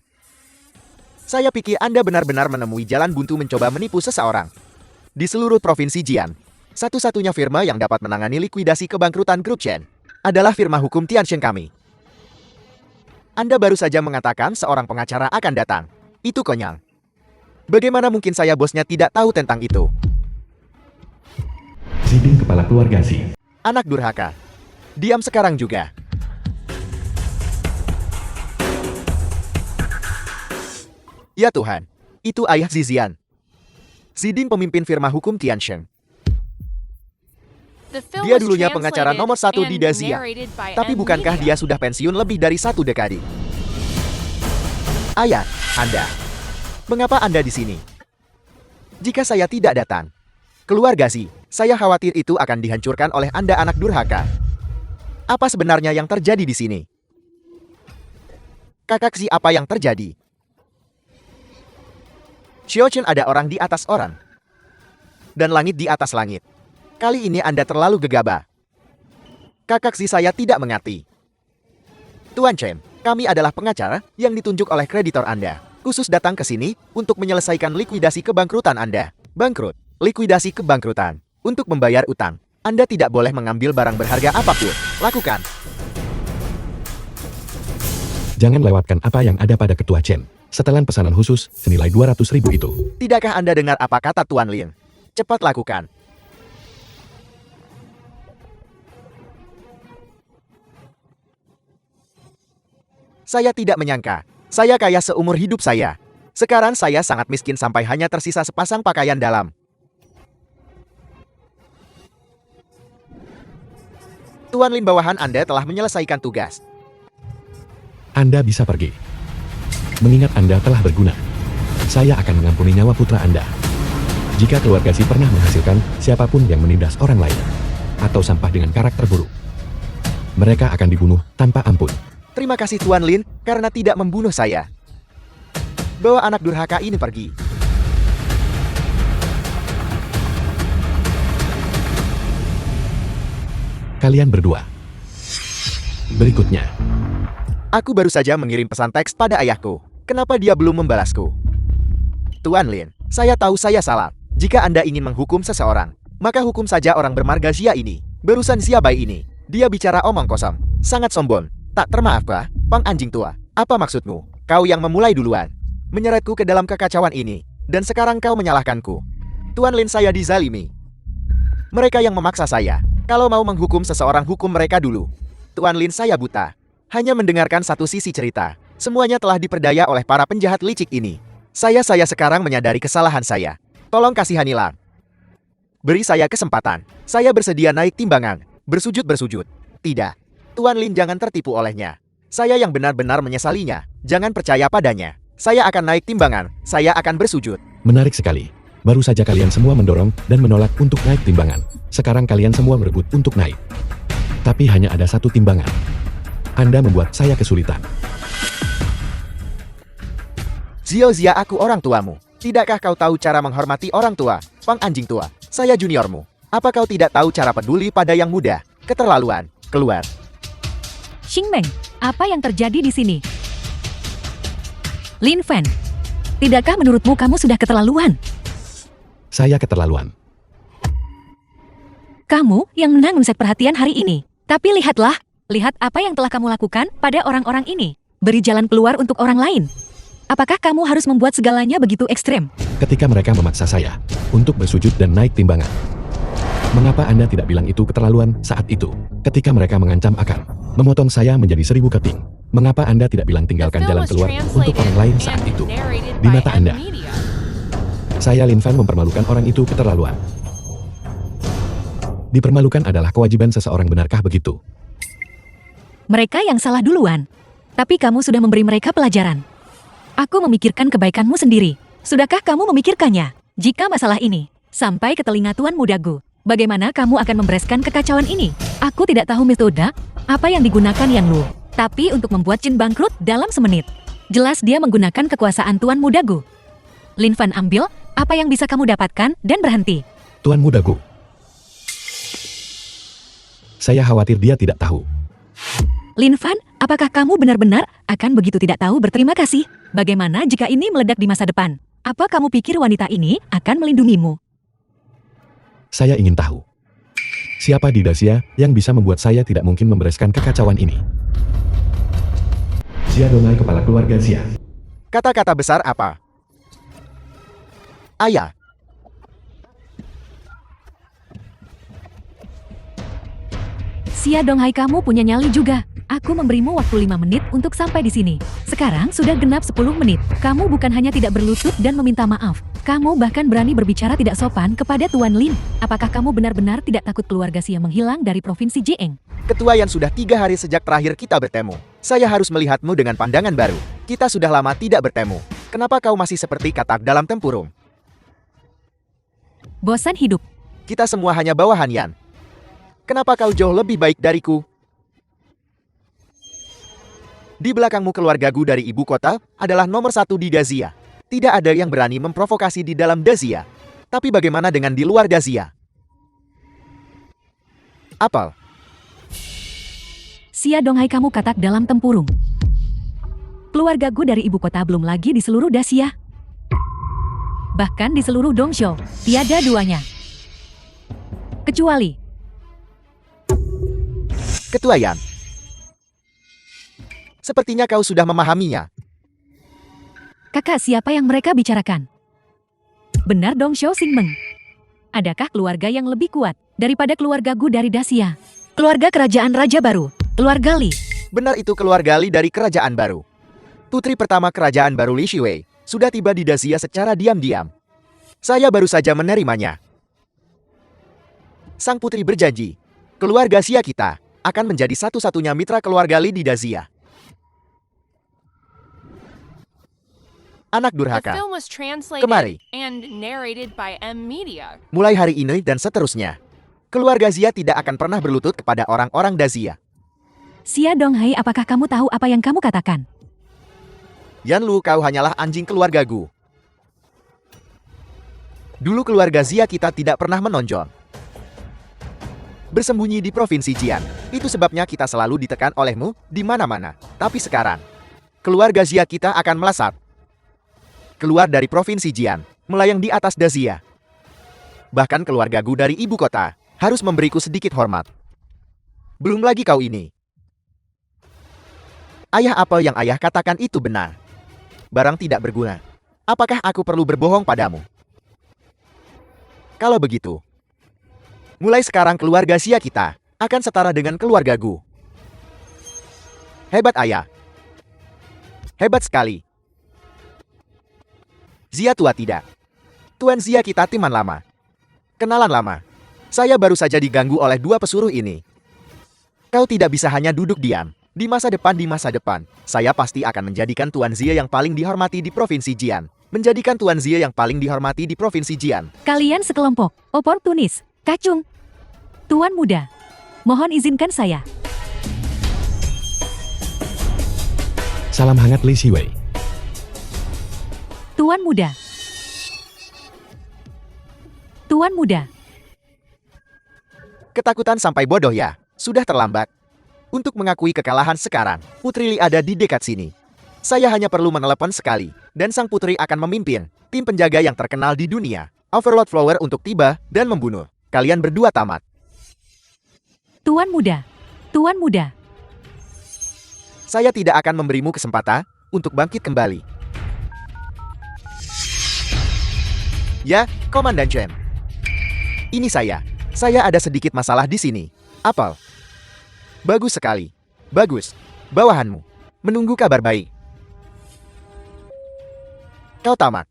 [SPEAKER 1] Saya pikir Anda benar-benar menemui jalan buntu mencoba menipu seseorang. Di seluruh Provinsi Jian, satu-satunya firma yang dapat menangani likuidasi kebangkrutan grup Chen adalah firma hukum Tianxin kami. Anda baru saja mengatakan seorang pengacara akan datang. Itu konyol. Bagaimana mungkin saya bosnya tidak tahu tentang itu?
[SPEAKER 2] Ziding kepala keluarga Si.
[SPEAKER 1] Anak durhaka. Diam sekarang juga. Ya Tuhan, itu ayah Zizian. Ziding pemimpin firma hukum Tianxin. Dia dulunya pengacara nomor 1 di Dazia. Tapi bukankah dia sudah pensiun lebih dari 1 dekade? Ayah, Anda. Mengapa Anda di sini? Jika saya tidak datang, keluarga Si, saya khawatir itu akan dihancurkan oleh Anda anak durhaka. Apa sebenarnya yang terjadi di sini? Kakak Si, apa yang terjadi? Xiaochen ada orang di atas orang. Dan langit di atas langit. Kali ini Anda terlalu gegabah. Kakak Si, saya tidak mengerti. Tuan Chen, kami adalah pengacara yang ditunjuk oleh kreditor Anda. Khusus datang ke sini untuk menyelesaikan likuidasi kebangkrutan Anda. Bangkrut, likuidasi kebangkrutan. Untuk membayar utang, Anda tidak boleh mengambil barang berharga apapun. Lakukan.
[SPEAKER 2] Jangan lewatkan apa yang ada pada Ketua Chen. Setelan pesanan khusus senilai 200.000 itu.
[SPEAKER 1] Tidakkah Anda dengar apa kata Tuan Lin? Cepat lakukan. Saya tidak menyangka. Saya kaya seumur hidup saya. Sekarang saya sangat miskin sampai hanya tersisa sepasang pakaian dalam. Tuan Lin, bawahan Anda telah menyelesaikan tugas.
[SPEAKER 2] Anda bisa pergi. Mengingat Anda telah berguna, saya akan mengampuni nyawa putra Anda. Jika keluarga Si pernah menghasilkan siapapun yang menindas orang lain, atau sampah dengan karakter buruk, mereka akan dibunuh tanpa ampun.
[SPEAKER 1] Terima kasih Tuan Lin, karena tidak membunuh saya. Bawa anak durhaka ini pergi.
[SPEAKER 2] Kalian berdua. Berikutnya.
[SPEAKER 1] Aku baru saja mengirim pesan teks pada ayahku. Kenapa dia belum membalasku? Tuan Lin, saya tahu saya salah. Jika Anda ingin menghukum seseorang, maka hukum saja orang bermarga Xia ini. Barusan Xia Bai ini. Dia bicara omong kosong. Sangat sombong. Tak termaafkah, Pang anjing tua? Apa maksudmu? Kau yang memulai duluan. Menyeretku ke dalam kekacauan ini. Dan sekarang kau menyalahkanku. Tuan Lin, saya dizalimi. Mereka yang memaksa saya. Kalau mau menghukum seseorang, hukum mereka dulu. Tuan Lin, saya buta. Hanya mendengarkan satu sisi cerita. Semuanya telah diperdaya oleh para penjahat licik ini. Saya sekarang menyadari kesalahan saya. Tolong kasihanilah. Beri saya kesempatan. Saya bersedia naik timbangan. Bersujud. Tidak. Tuan Lin, jangan tertipu olehnya. Saya yang benar-benar menyesalinya. Jangan percaya padanya. Saya akan naik timbangan. Saya akan bersujud.
[SPEAKER 2] Menarik sekali. Baru saja kalian semua mendorong dan menolak untuk naik timbangan. Sekarang kalian semua berebut untuk naik. Tapi hanya ada satu timbangan. Anda membuat saya kesulitan.
[SPEAKER 1] Zia, aku orang tuamu. Tidakkah kau tahu cara menghormati orang tua? Pang anjing tua, saya juniormu. Apa kau tidak tahu cara peduli pada yang muda? Keterlaluan. Keluar.
[SPEAKER 3] Xingmeng, apa yang terjadi di sini? Lin Fan, tidakkah menurutmu kamu sudah keterlaluan?
[SPEAKER 2] Saya keterlaluan.
[SPEAKER 3] Kamu yang menanggung perhatian hari ini. Tapi lihatlah, lihat apa yang telah kamu lakukan pada orang-orang ini. Beri jalan keluar untuk orang lain. Apakah kamu harus membuat segalanya begitu ekstrem?
[SPEAKER 2] Ketika mereka memaksa saya untuk bersujud dan naik timbangan. Mengapa Anda tidak bilang itu keterlaluan saat itu? Ketika mereka mengancam akan memotong saya menjadi 1000 keping. Mengapa Anda tidak bilang tinggalkan jalan keluar untuk orang lain saat itu? Di mata Anda, saya Lin Fan mempermalukan orang itu keterlaluan. Dipermalukan adalah kewajiban seseorang, benarkah begitu?
[SPEAKER 3] Mereka yang salah duluan. Tapi kamu sudah memberi mereka pelajaran. Aku memikirkan kebaikanmu sendiri. Sudahkah kamu memikirkannya? Jika masalah ini sampai ke telinga Tuan Mudagu, bagaimana kamu akan membereskan kekacauan ini? Aku tidak tahu metode apa yang digunakan Yang Lu, tapi untuk membuat Jin bangkrut dalam semenit. Jelas dia menggunakan kekuasaan Tuan Mudagu. Lin Fan, ambil apa yang bisa kamu dapatkan dan berhenti.
[SPEAKER 2] Tuan mudaku. Saya khawatir dia tidak tahu.
[SPEAKER 3] Lin Fan, apakah kamu benar-benar akan begitu tidak tahu berterima kasih? Bagaimana jika ini meledak di masa depan? Apa kamu pikir wanita ini akan melindungimu?
[SPEAKER 2] Saya ingin tahu. Siapa di Dacia yang bisa membuat saya tidak mungkin membereskan kekacauan ini? Xia Donghai, kepala keluarga Xia.
[SPEAKER 1] Kata-kata besar apa? Ayah.
[SPEAKER 3] Xia Donghai, kamu punya nyali juga. Aku memberimu waktu 5 menit untuk sampai di sini. Sekarang sudah genap 10 menit. Kamu bukan hanya tidak berlutut dan meminta maaf. Kamu bahkan berani berbicara tidak sopan kepada Tuan Lin. Apakah kamu benar-benar tidak takut keluarga Xia menghilang dari provinsi Jieng?
[SPEAKER 1] Ketua Yan, sudah 3 hari sejak terakhir kita bertemu. Saya harus melihatmu dengan pandangan baru. Kita sudah lama tidak bertemu. Kenapa kau masih seperti katak dalam tempurung?
[SPEAKER 3] Bosan hidup.
[SPEAKER 1] Kita semua hanya bawahan Yan. Kenapa kau jauh lebih baik dariku? Di belakangmu keluarga Gu dari ibu kota adalah nomor 1 di Dazia. Tidak ada yang berani memprovokasi di dalam Dazia. Tapi bagaimana dengan di luar Dazia? Apel.
[SPEAKER 3] Xia Donghai, kamu katak dalam tempurung. Keluarga Gu dari ibu kota belum lagi di seluruh Dacia. Bahkan di seluruh Dongzhou, tiada duanya. Kecuali
[SPEAKER 1] Ketua Yan. Sepertinya kau sudah memahaminya.
[SPEAKER 3] kakak, siapa yang mereka bicarakan? Benar dong, Xiao Xingmeng. Adakah keluarga yang lebih kuat daripada keluarga Gu dari Dacia? Keluarga kerajaan raja baru, keluarga Li.
[SPEAKER 1] Benar, itu keluarga Li dari kerajaan baru. Putri pertama kerajaan baru Li Shiwei sudah tiba di Dacia secara diam-diam. Saya baru saja menerimanya. Sang putri berjanji, keluarga Xia kita akan menjadi satu-satunya mitra keluarga Li di Dacia. Anak durhaka. Kemari. Mulai hari ini dan seterusnya, keluarga Xia tidak akan pernah berlutut kepada orang-orang Dacia.
[SPEAKER 3] Xia Donghai, apakah kamu tahu apa yang kamu katakan?
[SPEAKER 1] Yan Lu, kau hanyalah anjing keluarga Gu. Dulu keluarga Xia kita tidak pernah menonjol. Bersembunyi di provinsi Jian. Itu sebabnya kita selalu ditekan olehmu di mana-mana. Tapi sekarang, keluarga Xia kita akan melesat. Keluar dari provinsi Jian, melayang di atas Dacia. Bahkan keluarga Gu dari ibu kota harus memberiku sedikit hormat. Belum lagi kau ini. Ayah, apa yang ayah katakan itu benar. Barang tidak berguna. Apakah aku perlu berbohong padamu? Kalau begitu, mulai sekarang keluarga Xia kita akan setara dengan keluarga Gu. Hebat ayah. Hebat sekali. Xia tua tidak. Tuan Xia kita teman lama. Kenalan lama. Saya baru saja diganggu oleh 2 pesuruh ini. Kau tidak bisa hanya duduk diam. Di masa depan, saya pasti akan menjadikan Tuan Xia yang paling dihormati di provinsi Jian. Menjadikan Tuan Xia yang paling dihormati di provinsi Jian.
[SPEAKER 3] Kalian sekelompok oportunis, kacung. Tuan muda, mohon izinkan saya.
[SPEAKER 2] Salam hangat Li Shiwei.
[SPEAKER 3] Tuan muda. Tuan muda.
[SPEAKER 1] Ketakutan sampai bodoh ya. Sudah terlambat. Untuk mengakui kekalahan sekarang, Putri Li ada di dekat sini. Saya hanya perlu menelepon sekali, dan sang putri akan memimpin tim penjaga yang terkenal di dunia, Overlord Flower, untuk tiba dan membunuh kalian berdua tamat.
[SPEAKER 3] Tuan muda. Tuan muda.
[SPEAKER 1] Saya tidak akan memberimu kesempatan untuk bangkit kembali. Ya, Komandan Chen. Ini saya. Saya ada sedikit masalah di sini. Apel. Bagus sekali. Bagus. Bawahanmu menunggu kabar baik. Kau tamat.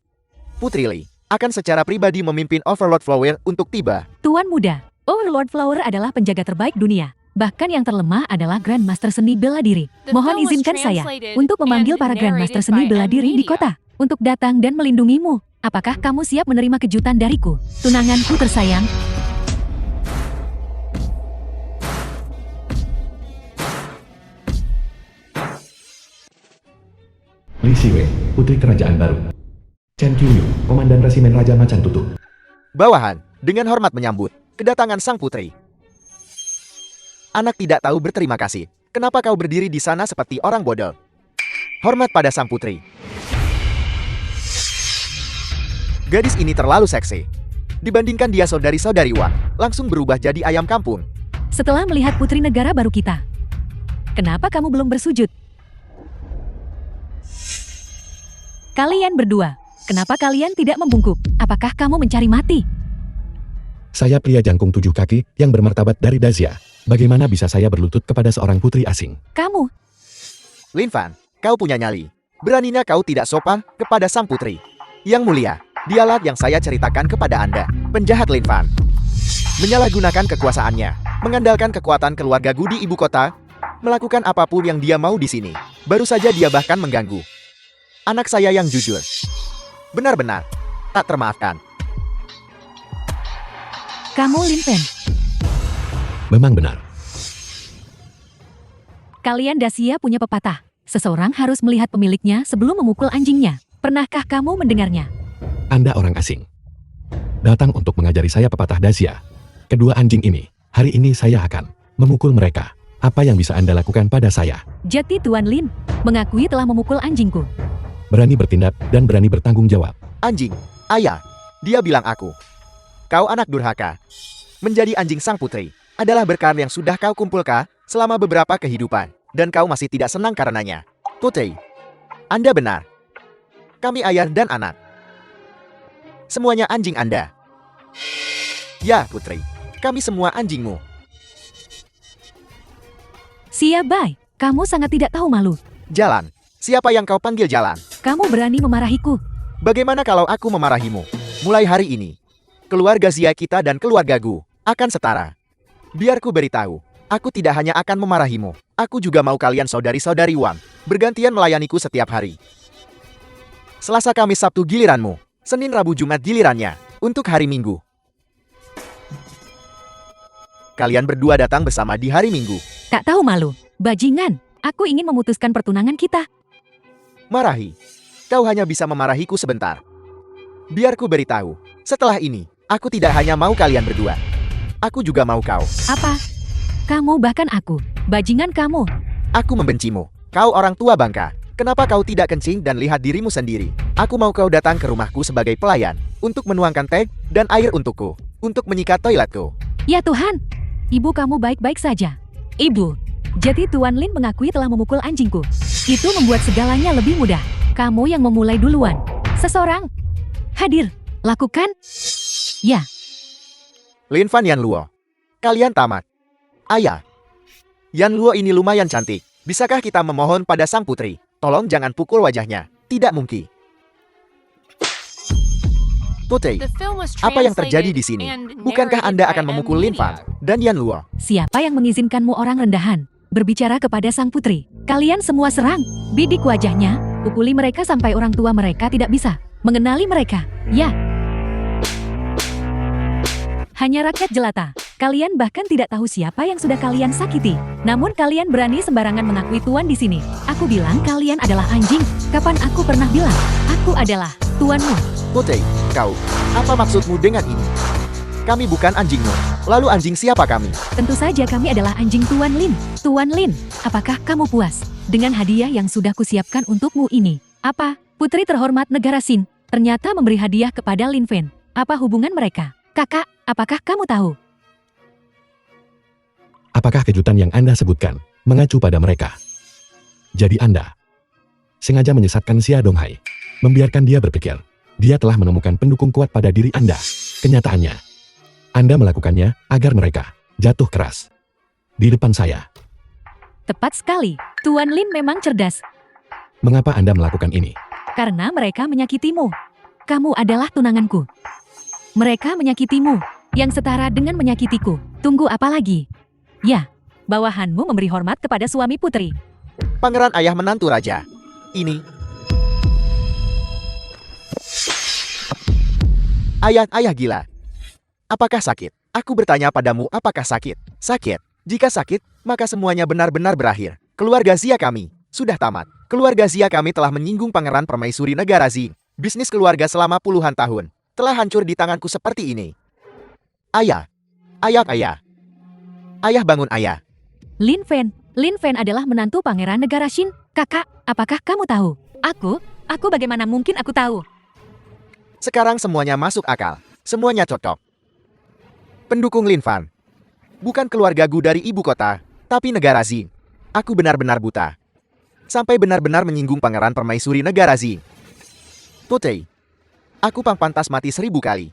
[SPEAKER 1] Putri Li akan secara pribadi memimpin Overlord Flower untuk tiba.
[SPEAKER 3] Tuan muda, Overlord Flower adalah penjaga terbaik dunia. Bahkan yang terlemah adalah Grandmaster Seni Bela Diri. Mohon izinkan saya untuk memanggil para Grandmaster Seni Bela Diri di kota untuk datang dan melindungimu. Apakah kamu siap menerima kejutan dariku, tunanganku tersayang?
[SPEAKER 2] Li Shiwei, putri kerajaan baru. Chen Qiuyu, komandan resimen Raja Macan Tutu.
[SPEAKER 1] Bawahan, dengan hormat menyambut kedatangan sang putri. Anak tidak tahu berterima kasih. Kenapa kau berdiri di sana seperti orang bodoh? Hormat pada sang putri. Gadis ini terlalu seksi. Dibandingkan dia saudari-saudari Wang, langsung berubah jadi ayam kampung.
[SPEAKER 3] Setelah melihat putri negara baru kita, kenapa kamu belum bersujud? Kalian berdua, kenapa kalian tidak membungkuk? Apakah kamu mencari mati?
[SPEAKER 2] Saya pria jangkung 7 kaki yang bermartabat dari Dazia. Bagaimana bisa saya berlutut kepada seorang putri asing?
[SPEAKER 3] Kamu,
[SPEAKER 1] Lin Fan, kau punya nyali. Beraninya kau tidak sopan kepada sang putri. Yang mulia, dialah yang saya ceritakan kepada Anda, penjahat Lin Fan. Menyalahgunakan kekuasaannya, mengandalkan kekuatan keluarga Gu di ibu kota, melakukan apapun yang dia mau di sini. Baru saja dia bahkan mengganggu anak saya yang jujur. Benar-benar tak termaafkan.
[SPEAKER 3] kamu Lin Fen.
[SPEAKER 2] Memang benar.
[SPEAKER 3] Kalian Dacia punya pepatah. Seseorang harus melihat pemiliknya sebelum memukul anjingnya. Pernahkah kamu mendengarnya?
[SPEAKER 2] Anda orang asing. Datang untuk mengajari saya pepatah Dazia. Kedua anjing ini, hari ini saya akan memukul mereka. Apa yang bisa Anda lakukan pada saya?
[SPEAKER 3] Jati Tuan Lin, mengakui telah memukul anjingku.
[SPEAKER 2] Berani bertindak dan berani bertanggung jawab.
[SPEAKER 1] Anjing, ayah, dia bilang aku. Kau anak durhaka. Menjadi anjing sang putri adalah berkah yang sudah kau kumpulkan selama beberapa kehidupan. Dan kau masih tidak senang karenanya. Putri, Anda benar. Kami ayah dan anak. Semuanya anjing Anda. Ya, Putri. Kami semua anjingmu.
[SPEAKER 3] Sia Bai, kamu sangat tidak tahu malu.
[SPEAKER 1] Jalan. Siapa yang kau panggil jalan?
[SPEAKER 3] Kamu berani memarahiku.
[SPEAKER 1] Bagaimana kalau aku memarahimu? Mulai hari ini, keluarga Zia kita dan keluarga Gu akan setara. Biar ku beritahu, aku tidak hanya akan memarahimu, aku juga mau kalian saudari-saudari Wang bergantian melayaniku setiap hari. Selasa, Kamis, Sabtu giliranmu, Senin, Rabu, Jumat gilirannya, untuk hari Minggu. Kalian berdua datang bersama di hari Minggu.
[SPEAKER 3] Tak tahu malu. Bajingan, aku ingin memutuskan pertunangan kita.
[SPEAKER 1] Marahi. Kau hanya bisa memarahiku sebentar. Biar ku beritahu, setelah ini, aku tidak hanya mau kalian berdua. Aku juga mau kau.
[SPEAKER 3] Apa? Kamu bahkan aku. Bajingan kamu.
[SPEAKER 1] Aku membencimu. Kau orang tua bangka. Kenapa kau tidak kencing dan lihat dirimu sendiri? Aku mau kau datang ke rumahku sebagai pelayan, untuk menuangkan teh dan air untukku, untuk menyikat toiletku.
[SPEAKER 3] Ya Tuhan, ibu kamu baik-baik saja. Ibu, jadi Tuan Lin mengakui telah memukul anjingku. Itu membuat segalanya lebih mudah. Kamu yang memulai duluan. Seseorang hadir. Lakukan. Ya.
[SPEAKER 1] Lin Fan Yan Luo. Kalian tamat. Ayah. Yan Luo ini lumayan cantik. Bisakah kita memohon pada sang putri? Tolong jangan pukul wajahnya. Tidak mungkin. Putri, apa yang terjadi di sini? Bukankah Anda akan memukul Lin Fan dan Yan Luo?
[SPEAKER 3] Siapa yang mengizinkanmu orang rendahan berbicara kepada sang putri? Kalian semua serang. Bidik wajahnya. Pukuli mereka sampai orang tua mereka tidak bisa mengenali mereka. Ya. Hanya rakyat jelata. Kalian bahkan tidak tahu siapa yang sudah kalian sakiti. Namun kalian berani sembarangan mengakui tuan di sini. Aku bilang kalian adalah anjing. Kapan aku pernah bilang? Aku adalah tuanmu.
[SPEAKER 1] Putri, kau, apa maksudmu dengan ini? Kami bukan anjingmu. Lalu anjing siapa kami?
[SPEAKER 3] Tentu saja kami adalah anjing Tuan Lin. Tuan Lin, apakah kamu puas dengan hadiah yang sudah kusiapkan untukmu ini? Apa? Putri terhormat negara Xin ternyata memberi hadiah kepada Lin Fen. Apa hubungan mereka? Kakak, apakah kamu tahu?
[SPEAKER 2] Apakah kejutan yang Anda sebutkan mengacu pada mereka? Jadi Anda sengaja menyesatkan Xia Donghai, membiarkan dia berpikir dia telah menemukan pendukung kuat pada diri Anda. Kenyataannya, Anda melakukannya agar mereka jatuh keras di depan saya.
[SPEAKER 3] Tepat sekali. Tuan Lin memang cerdas.
[SPEAKER 2] Mengapa Anda melakukan ini?
[SPEAKER 3] Karena mereka menyakitimu. Kamu adalah tunanganku. Mereka menyakitimu, yang setara dengan menyakitiku. Tunggu apa lagi? Ya, bawahanmu memberi hormat kepada suami putri.
[SPEAKER 1] Pangeran ayah menantu raja. Ini. Ayah gila. Apakah sakit? Aku bertanya padamu, apakah sakit? Sakit. Jika sakit, maka semuanya benar-benar berakhir. Keluarga Zia kami sudah tamat. Keluarga Zia kami telah menyinggung pangeran permaisuri negara Zing. Bisnis keluarga selama puluhan tahun telah hancur di tanganku seperti ini. Ayah. Ayah. Ayah bangun ayah.
[SPEAKER 3] Lin Fen adalah menantu pangeran negara Shin. Kakak, apakah kamu tahu? Aku bagaimana mungkin aku tahu?
[SPEAKER 1] Sekarang semuanya masuk akal. Semuanya cocok. Pendukung Lin Fan. Bukan keluarga Gu dari ibu kota, tapi negara Zi. Aku benar-benar buta. Sampai benar-benar menyinggung pangeran permaisuri negara Zi. Putri. Aku pantas mati 1000 kali.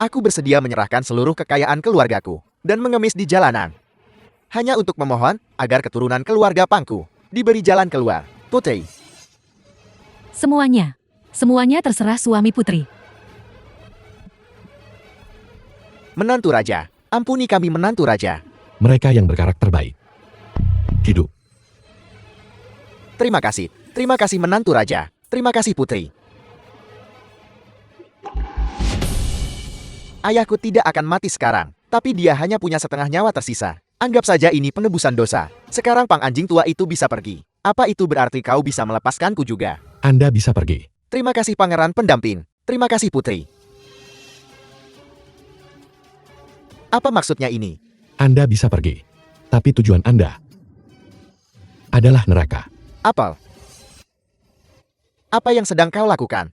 [SPEAKER 1] Aku bersedia menyerahkan seluruh kekayaan keluargaku dan mengemis di jalanan. Hanya untuk memohon agar keturunan keluarga Pangku diberi jalan keluar. Putri.
[SPEAKER 3] Semuanya terserah suami putri.
[SPEAKER 1] Menantu raja. Ampuni kami menantu raja.
[SPEAKER 2] Mereka yang berkarakter baik. Hidup.
[SPEAKER 1] Terima kasih. Terima kasih menantu raja. Terima kasih putri. Ayahku tidak akan mati sekarang, tapi dia hanya punya setengah nyawa tersisa. Anggap saja ini penebusan dosa. Sekarang pang anjing tua itu bisa pergi. Apa itu berarti kau bisa melepaskanku juga?
[SPEAKER 2] Anda bisa pergi.
[SPEAKER 1] Terima kasih pangeran pendamping. Terima kasih putri. Apa maksudnya ini?
[SPEAKER 2] Anda bisa pergi. Tapi tujuan Anda adalah neraka.
[SPEAKER 1] Apel. Apa yang sedang kau lakukan?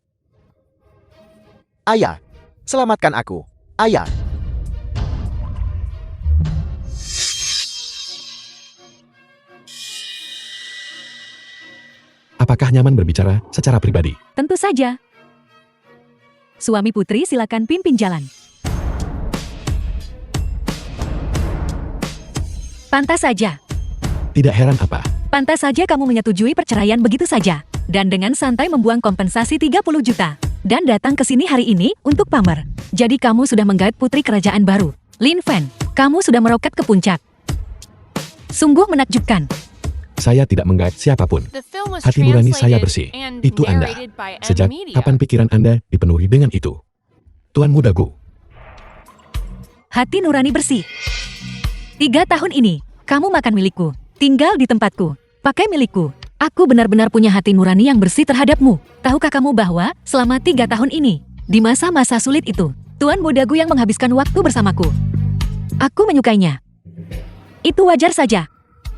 [SPEAKER 1] Ayah. Selamatkan aku. Ayah.
[SPEAKER 2] Apakah nyaman berbicara secara pribadi?
[SPEAKER 3] Tentu saja. Suami putri silakan pimpin jalan. Pantas saja.
[SPEAKER 2] Tidak heran apa.
[SPEAKER 3] Pantas saja kamu menyetujui perceraian begitu saja. Dan dengan santai membuang kompensasi 30 juta. Dan datang ke sini hari ini untuk pamer. Jadi kamu sudah menggait putri kerajaan baru. Lin Fen, kamu sudah meroket ke puncak. Sungguh menakjubkan.
[SPEAKER 2] Saya tidak menggait siapapun. Hati nurani saya bersih. Itu Anda. Sejak kapan pikiran Anda dipenuhi dengan itu? Tuan Muda Gu.
[SPEAKER 3] Hati nurani bersih. 3 tahun ini, kamu makan milikku. Tinggal di tempatku. Pakai milikku. Aku benar-benar punya hati nurani yang bersih terhadapmu. Tahukah kamu bahwa selama 3 tahun ini, di masa-masa sulit itu, Tuan Muda Gu yang menghabiskan waktu bersamaku. Aku menyukainya. Itu wajar saja.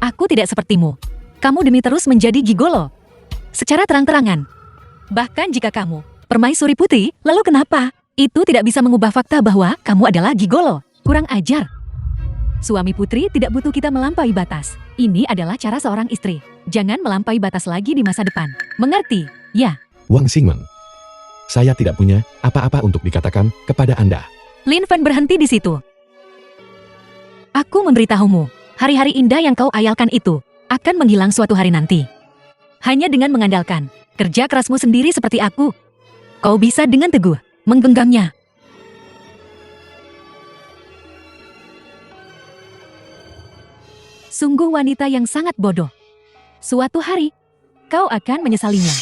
[SPEAKER 3] Aku tidak sepertimu. Kamu demi terus menjadi gigolo. Secara terang-terangan. Bahkan jika kamu permaisuri putri, lalu kenapa? Itu tidak bisa mengubah fakta bahwa kamu adalah gigolo. Kurang ajar. Suami putri tidak butuh kita melampaui batas. Ini adalah cara seorang istri. Jangan melampaui batas lagi di masa depan. Mengerti? Ya.
[SPEAKER 2] Wang Xingmeng. Saya tidak punya apa-apa untuk dikatakan kepada Anda.
[SPEAKER 3] Lin Fen berhenti di situ. Aku memberitahumu, hari-hari indah yang kau ayalkan itu akan menghilang suatu hari nanti. Hanya dengan mengandalkan kerja kerasmu sendiri seperti aku, kau bisa dengan teguh menggenggamnya. Sungguh wanita yang sangat bodoh. Suatu hari, kau akan menyesalinya.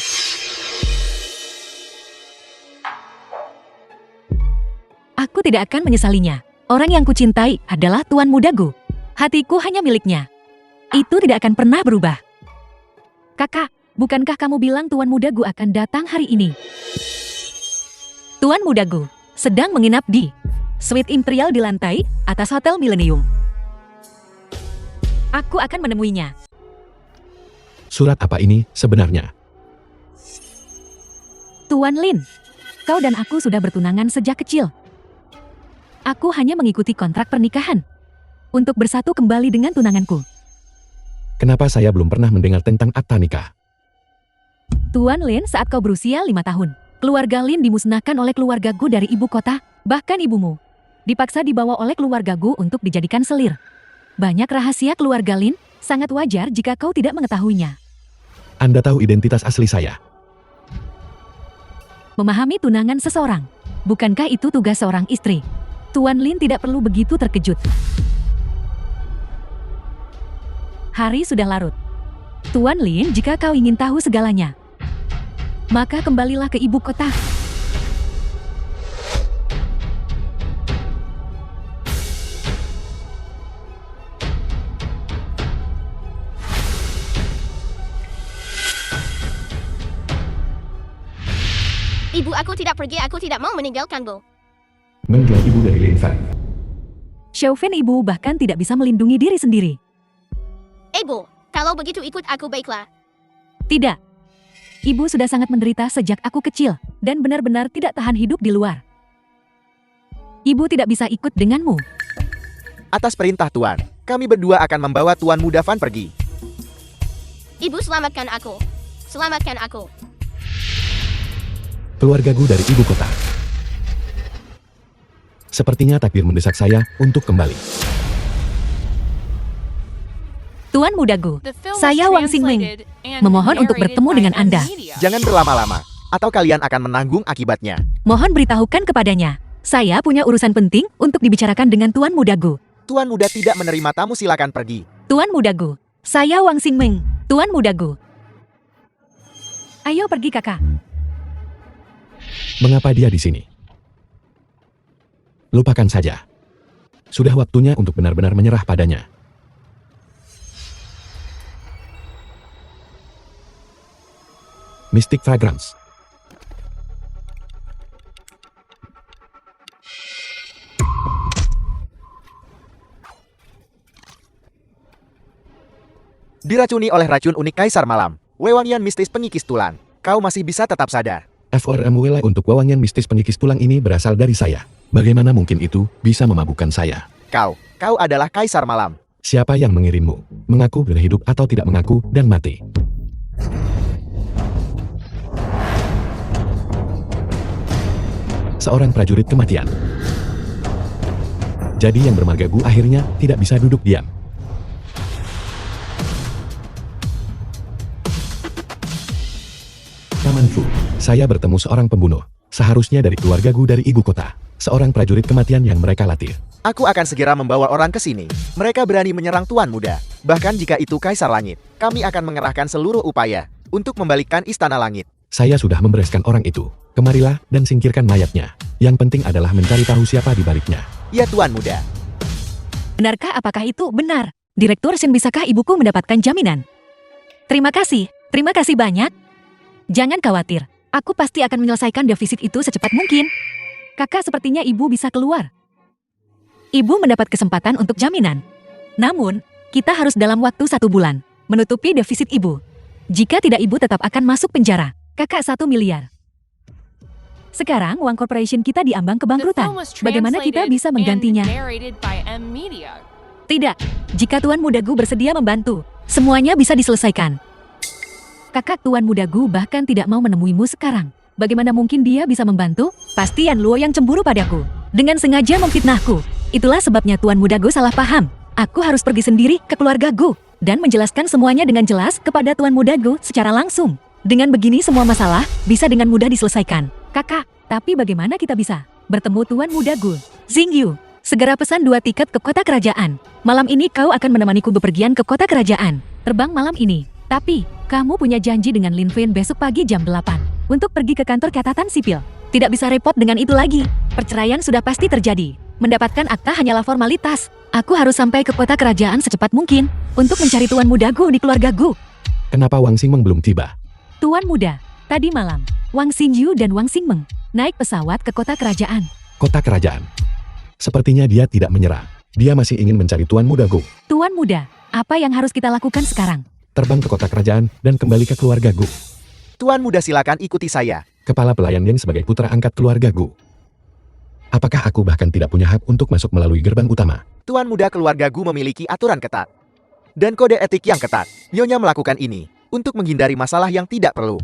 [SPEAKER 3] Aku tidak akan menyesalinya. Orang yang kucintai adalah Tuan Muda Gu. Hatiku hanya miliknya. Itu tidak akan pernah berubah. Kakak, bukankah kamu bilang Tuan Muda Gu akan datang hari ini? Tuan Muda Gu sedang menginap di suite imperial di lantai atas Hotel Millennium. Aku akan menemuinya.
[SPEAKER 2] Surat apa ini sebenarnya?
[SPEAKER 3] Tuan Lin, kau dan aku sudah bertunangan sejak kecil. Aku hanya mengikuti kontrak pernikahan untuk bersatu kembali dengan tunanganku.
[SPEAKER 2] Kenapa saya belum pernah mendengar tentang akta nikah?
[SPEAKER 3] Tuan Lin, saat kau berusia 5 tahun, keluarga Lin dimusnahkan oleh keluarga Gu dari ibu kota, bahkan ibumu dipaksa dibawa oleh keluarga Gu untuk dijadikan selir. Banyak rahasia keluarga Lin, sangat wajar jika kau tidak mengetahuinya.
[SPEAKER 2] Anda tahu identitas asli saya.
[SPEAKER 3] Memahami tunangan seseorang, bukankah itu tugas seorang istri? Tuan Lin tidak perlu begitu terkejut. Hari sudah larut. Tuan Lin, jika kau ingin tahu segalanya, maka kembalilah ke ibu kota.
[SPEAKER 4] Ibu, aku tidak pergi, aku tidak mau meninggalkanmu.
[SPEAKER 2] Mengklaim ibu dari Lin Fan.
[SPEAKER 3] Xiaofan, ibu bahkan tidak bisa melindungi diri sendiri.
[SPEAKER 4] Ibu, kalau begitu ikut aku baiklah.
[SPEAKER 3] Tidak. Ibu sudah sangat menderita sejak aku kecil, dan benar-benar tidak tahan hidup di luar. Ibu tidak bisa ikut denganmu.
[SPEAKER 1] Atas perintah Tuan, kami berdua akan membawa Tuan Muda Fan pergi.
[SPEAKER 4] Ibu selamatkan aku. Selamatkan aku.
[SPEAKER 2] Keluarga Gu dari ibu kota. Sepertinya takdir mendesak saya untuk kembali.
[SPEAKER 3] Tuan Muda Gu, saya Wang Xingming, memohon untuk bertemu dengan Anda.
[SPEAKER 1] Jangan berlama-lama, atau kalian akan menanggung akibatnya.
[SPEAKER 3] Mohon beritahukan kepadanya. Saya punya urusan penting untuk dibicarakan dengan Tuan Muda Gu.
[SPEAKER 1] Tuan Muda tidak menerima tamu, silakan pergi.
[SPEAKER 3] Tuan Muda Gu, saya Wang Xingming. Tuan Muda Gu. Ayo pergi, kakak.
[SPEAKER 2] Mengapa dia di sini? Lupakan saja. Sudah waktunya untuk benar-benar menyerah padanya. Mystic Fragrance.
[SPEAKER 1] Diracuni oleh racun unik Kaisar Malam, wewangian mistis pengikis tulang. Kau masih bisa tetap sadar.
[SPEAKER 2] FORMWL untuk wewangian mistis pengikis tulang ini berasal dari saya. Bagaimana mungkin itu bisa memabukkan saya?
[SPEAKER 1] Kau adalah Kaisar Malam.
[SPEAKER 2] Siapa yang mengirimmu? Mengaku berhidup atau tidak mengaku dan mati? Seorang prajurit kematian. Jadi yang bermarga Gu akhirnya tidak bisa duduk diam. Taman Fu. Saya bertemu seorang pembunuh. Seharusnya dari keluarga Gu dari ibu kota. Seorang prajurit kematian yang mereka latih.
[SPEAKER 1] Aku akan segera membawa orang ke sini. Mereka berani menyerang Tuan Muda. Bahkan jika itu Kaisar Langit, kami akan mengerahkan seluruh upaya untuk membalikkan Istana Langit.
[SPEAKER 2] Saya sudah membereskan orang itu. Kemarilah dan singkirkan mayatnya. Yang penting adalah mencari tahu siapa di baliknya.
[SPEAKER 1] Ya Tuan Muda.
[SPEAKER 3] Benarkah apakah itu benar? Direktur Shen, bisakah ibuku mendapatkan jaminan? Terima kasih banyak. Jangan khawatir, aku pasti akan menyelesaikan defisit itu secepat mungkin. Kakak, sepertinya ibu bisa keluar. Ibu mendapat kesempatan untuk jaminan. Namun, kita harus dalam waktu 1 bulan menutupi defisit ibu. Jika tidak, ibu tetap akan masuk penjara. Kakak 1 miliar. Sekarang uang corporation kita diambang kebangkrutan. Bagaimana kita bisa menggantinya? Tidak, jika Tuan Muda Gu bersedia membantu, semuanya bisa diselesaikan. Kakak, Tuan Muda Gu bahkan tidak mau menemuimu sekarang. Bagaimana mungkin dia bisa membantu? Pasti Yan Luo yang cemburu padaku. Dengan sengaja memfitnahku. Itulah sebabnya Tuan Muda Gu salah paham. Aku harus pergi sendiri ke keluarga Gu dan menjelaskan semuanya dengan jelas kepada Tuan Muda Gu secara langsung. Dengan begini semua masalah bisa dengan mudah diselesaikan. Kakak, tapi bagaimana kita bisa bertemu Tuan Muda Gu? Xingyu, segera pesan 2 tiket ke kota kerajaan. Malam ini kau akan menemaniku bepergian ke kota kerajaan. Terbang malam ini. Tapi, kamu punya janji dengan Lin Fen besok pagi jam 8 untuk pergi ke kantor catatan sipil. Tidak bisa repot dengan itu lagi. Perceraian sudah pasti terjadi. Mendapatkan akta hanyalah formalitas. Aku harus sampai ke kota kerajaan secepat mungkin untuk mencari Tuan Muda Gu di keluarga Gu.
[SPEAKER 2] Kenapa Wang Xingmeng belum tiba?
[SPEAKER 3] Tuan Muda, tadi malam, Wang Xingyu dan Wang Xingmeng naik pesawat ke kota kerajaan.
[SPEAKER 2] Kota kerajaan. Sepertinya dia tidak menyerah. Dia masih ingin mencari Tuan Muda Gu.
[SPEAKER 3] Tuan Muda, apa yang harus kita lakukan sekarang?
[SPEAKER 2] Terbang ke kota kerajaan dan kembali ke keluarga Gu.
[SPEAKER 1] Tuan Muda, silakan ikuti saya.
[SPEAKER 2] Kepala pelayan Yang sebagai putra angkat keluarga Gu. Apakah aku bahkan tidak punya hak untuk masuk melalui gerbang utama?
[SPEAKER 1] Tuan Muda, keluarga Gu memiliki aturan ketat dan kode etik yang ketat. Nyonya melakukan ini untuk menghindari masalah yang tidak perlu.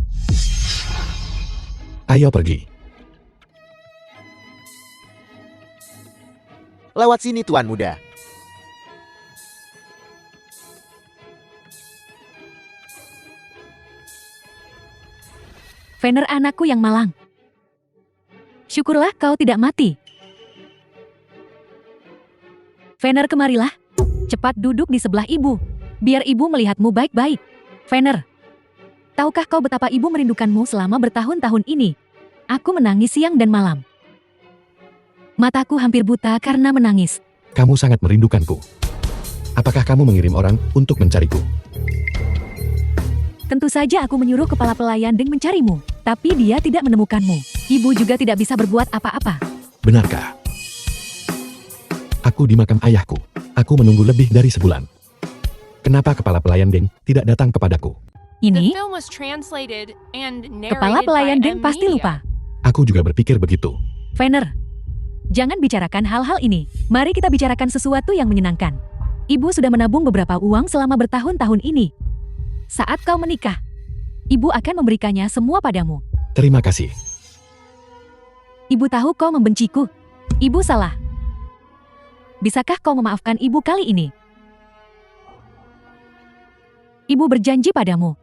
[SPEAKER 2] Ayo pergi.
[SPEAKER 1] Lewat sini, Tuan Muda.
[SPEAKER 3] Fener, anakku yang malang. Syukurlah kau tidak mati. Fener, kemarilah. Cepat duduk di sebelah ibu. Biar ibu melihatmu baik-baik. Fener, tahukah kau betapa ibu merindukanmu selama bertahun-tahun ini? Aku menangis siang dan malam. Mataku hampir buta karena menangis.
[SPEAKER 2] Kamu sangat merindukanku. Apakah kamu mengirim orang untuk mencariku?
[SPEAKER 3] Tentu saja aku menyuruh kepala pelayan Deng mencarimu, tapi dia tidak menemukanmu. Ibu juga tidak bisa berbuat apa-apa.
[SPEAKER 2] Benarkah? Aku di makam ayahku. Aku menunggu lebih dari sebulan. Kenapa kepala pelayan Deng tidak datang kepadaku?
[SPEAKER 3] Ini,
[SPEAKER 5] The film was translated and
[SPEAKER 3] kepala
[SPEAKER 5] narrated
[SPEAKER 3] pelayan
[SPEAKER 5] by
[SPEAKER 3] Deng pasti
[SPEAKER 5] Emilia.
[SPEAKER 3] lupa.
[SPEAKER 2] Aku juga berpikir begitu.
[SPEAKER 3] Venner, jangan bicarakan hal-hal ini. Mari kita bicarakan sesuatu yang menyenangkan. Ibu sudah menabung beberapa uang selama bertahun-tahun ini. Saat kau menikah, ibu akan memberikannya semua padamu.
[SPEAKER 2] Terima kasih.
[SPEAKER 3] Ibu tahu kau membenciku. Ibu salah. Bisakah kau memaafkan ibu kali ini? Ibu berjanji padamu,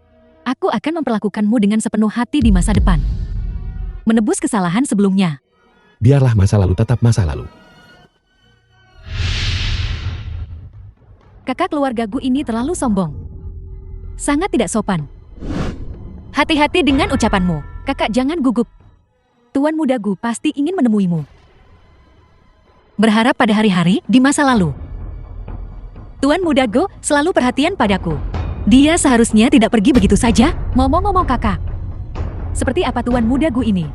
[SPEAKER 3] aku akan memperlakukanmu dengan sepenuh hati di masa depan. Menebus kesalahan sebelumnya.
[SPEAKER 2] Biarlah masa lalu tetap masa lalu.
[SPEAKER 3] Kakak keluarga Gu ini terlalu sombong. Sangat tidak sopan. Hati-hati dengan ucapanmu. Kakak jangan gugup. Tuan muda Gu pasti ingin menemuimu. Berharap pada hari-hari di masa lalu. Tuan muda Gu selalu perhatian padaku. Dia seharusnya tidak pergi begitu saja. Ngomong-ngomong kakak. Seperti apa tuan muda Gu ini?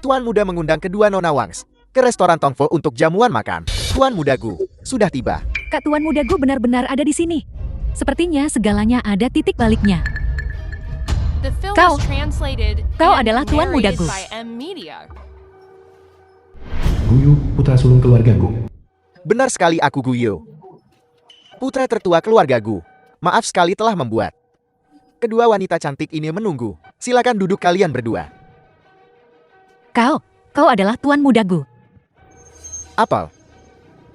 [SPEAKER 1] Tuan muda mengundang kedua Nona Wangs ke restoran Tongfo untuk jamuan makan. Tuan muda Gu sudah tiba.
[SPEAKER 3] Kak tuan muda Gu benar-benar ada di sini. Sepertinya segalanya ada titik baliknya.
[SPEAKER 5] The film
[SPEAKER 3] Kau-
[SPEAKER 5] was translated
[SPEAKER 3] kau
[SPEAKER 5] and
[SPEAKER 3] adalah tuan muda
[SPEAKER 5] narrated
[SPEAKER 3] Gus.
[SPEAKER 5] by Emilia.
[SPEAKER 2] Guyu, putra sulung keluarga Gu.
[SPEAKER 1] Benar sekali aku Guyo. Putra tertua keluarga Gu. Maaf sekali telah membuat. Kedua wanita cantik ini menunggu. Silakan duduk kalian berdua.
[SPEAKER 3] Kau adalah tuan muda Gu.
[SPEAKER 1] Apel.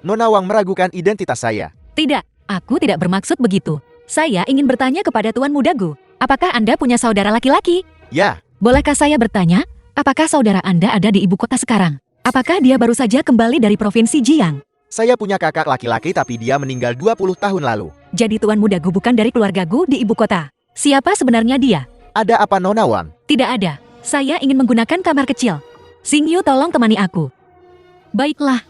[SPEAKER 1] Nona Wang meragukan identitas saya.
[SPEAKER 3] Tidak, aku tidak bermaksud begitu. Saya ingin bertanya kepada tuan muda Gu. Apakah Anda punya saudara laki-laki?
[SPEAKER 1] Ya,
[SPEAKER 3] Bolehkah saya bertanya, apakah saudara Anda ada di ibu kota sekarang? Apakah dia baru saja kembali dari provinsi Jiang?
[SPEAKER 1] saya punya kakak laki-laki tapi dia meninggal 20 tahun lalu.
[SPEAKER 3] Jadi tuan muda Gu bukan dari keluarga Gu di ibu kota. Siapa sebenarnya dia?
[SPEAKER 1] Ada apa Nona Wang?
[SPEAKER 3] Tidak ada. Saya ingin menggunakan kamar kecil. Xing Yu tolong temani aku. Baiklah.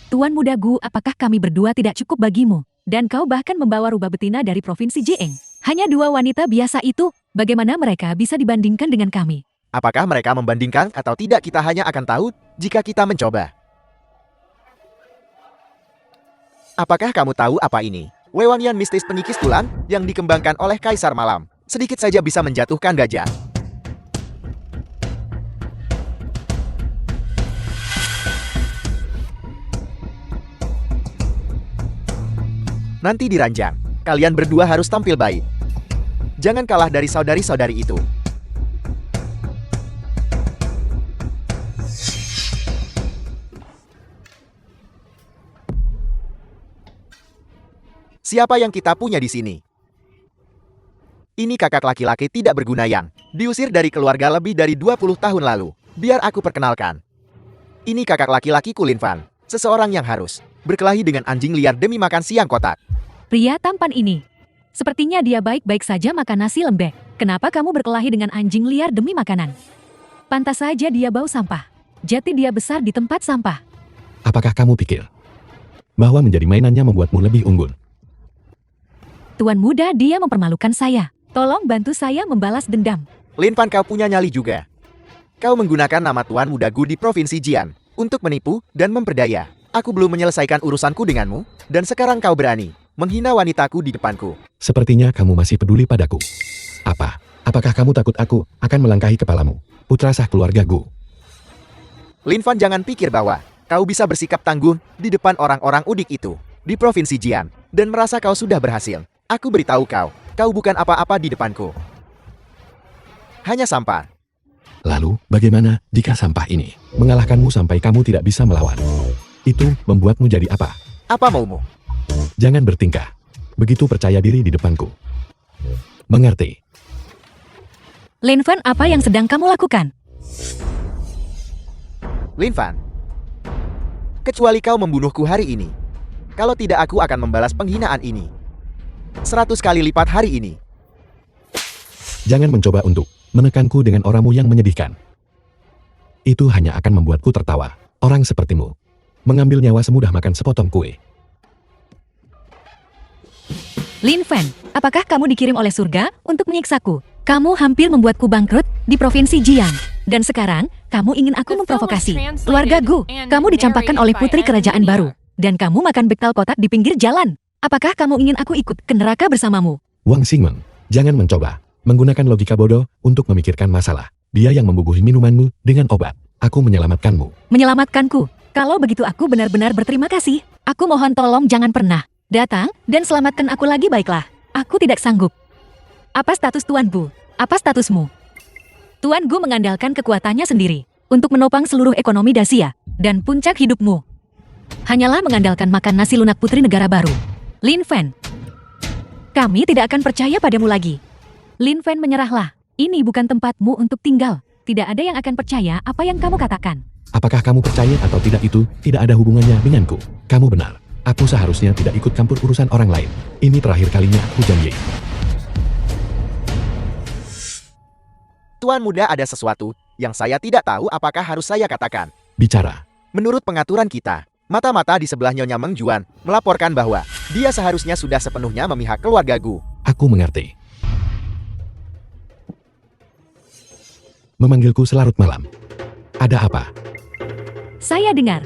[SPEAKER 3] Tuan muda Gu, apakah kami berdua tidak cukup bagimu? Dan kau bahkan membawa rubah betina dari provinsi Jiang. Hanya dua wanita biasa itu, bagaimana mereka bisa dibandingkan dengan kami?
[SPEAKER 1] Apakah mereka membandingkan atau tidak kita hanya akan tahu jika kita mencoba. Apakah kamu tahu apa ini? Wewangian mistis pengikis tulang yang dikembangkan oleh Kaisar Malam. Sedikit saja bisa menjatuhkan gajah. Nanti diranjang, kalian berdua harus tampil baik. Jangan kalah dari saudari-saudari itu. Siapa yang kita punya di sini? Ini kakak laki-laki tidak berguna yang diusir dari keluarga lebih dari 20 tahun lalu. Biar aku perkenalkan. Ini kakak laki-laki Kulin Fan, seseorang yang harus berkelahi dengan anjing liar demi makan siang kotak.
[SPEAKER 3] Pria tampan ini. Sepertinya dia baik-baik saja makan nasi lembek. Kenapa kamu berkelahi dengan anjing liar demi makanan? Pantas saja dia bau sampah. Jati dia besar di tempat sampah.
[SPEAKER 2] Apakah kamu pikir bahwa menjadi mainannya membuatmu lebih unggul?
[SPEAKER 3] Tuan muda, dia mempermalukan saya. Tolong bantu saya membalas dendam.
[SPEAKER 1] Lin Fan, kau punya nyali juga. Kau menggunakan nama Tuan Muda Gu di Provinsi Jian untuk menipu dan memperdaya. Aku belum menyelesaikan urusanku denganmu, dan sekarang kau berani menghina wanitaku di depanku.
[SPEAKER 2] Sepertinya kamu masih peduli padaku. Apakah kamu takut aku akan melangkahi kepalamu, putra sah keluarga Gu?
[SPEAKER 1] Lin Fan, jangan pikir bahwa kau bisa bersikap tangguh di depan orang-orang udik itu di Provinsi Jian dan merasa kau sudah berhasil. Aku beritahu kau bukan apa-apa di depanku. Hanya sampah.
[SPEAKER 2] Lalu, bagaimana jika sampah ini mengalahkanmu sampai kamu tidak bisa melawan? Itu membuatmu jadi apa?
[SPEAKER 1] Apa maumu?
[SPEAKER 2] Jangan bertingkah begitu percaya diri di depanku. Mengerti?
[SPEAKER 3] Lin Fan, apa yang sedang kamu lakukan?
[SPEAKER 1] Lin Fan, kecuali kau membunuhku hari ini. Kalau tidak, aku akan membalas penghinaan ini 100 kali lipat hari ini.
[SPEAKER 2] Jangan mencoba untuk menekanku dengan oramu yang menyedihkan. Itu hanya akan membuatku tertawa. Orang sepertimu mengambil nyawa semudah makan sepotong kue.
[SPEAKER 3] Lin Fan, apakah kamu dikirim oleh surga untuk menyiksaku? Kamu hampir membuatku bangkrut di Provinsi Jiang. Dan sekarang, kamu ingin aku memprovokasi. Keluarga Gu, kamu dicampakkan oleh putri kerajaan baru. Dan kamu makan bekal kotak di pinggir jalan. Apakah kamu ingin aku ikut ke neraka bersamamu?
[SPEAKER 2] Wang Xingmeng, jangan mencoba menggunakan logika bodoh untuk memikirkan masalah. Dia yang membubuhi minumanmu dengan obat. Aku menyelamatkanmu.
[SPEAKER 3] Menyelamatkanku. Kalau begitu aku benar-benar berterima kasih. Aku mohon tolong jangan pernah datang dan selamatkan aku lagi baiklah. Aku tidak sanggup. Apa status Tuan Gu? Apa statusmu? Tuan Gu mengandalkan kekuatannya sendiri untuk menopang seluruh ekonomi Dacia dan puncak hidupmu hanyalah mengandalkan makan nasi lunak putri negara baru. Lin Fen, kami tidak akan percaya padamu lagi. Lin Fen, menyerahlah. Ini bukan tempatmu untuk tinggal. Tidak ada yang akan percaya apa yang kamu katakan.
[SPEAKER 2] Apakah kamu percaya atau tidak itu tidak ada hubungannya denganku. Kamu benar. Aku seharusnya tidak ikut campur urusan orang lain. Ini terakhir kalinya aku janji.
[SPEAKER 1] Tuan muda, ada sesuatu yang saya tidak tahu apakah harus saya katakan.
[SPEAKER 2] Bicara.
[SPEAKER 1] Menurut pengaturan kita, mata-mata di sebelah Nyonya Meng Juan melaporkan bahwa dia seharusnya sudah sepenuhnya memihak keluarga Gu.
[SPEAKER 2] Aku mengerti. Memanggilku selarut malam. Ada apa?
[SPEAKER 3] Saya dengar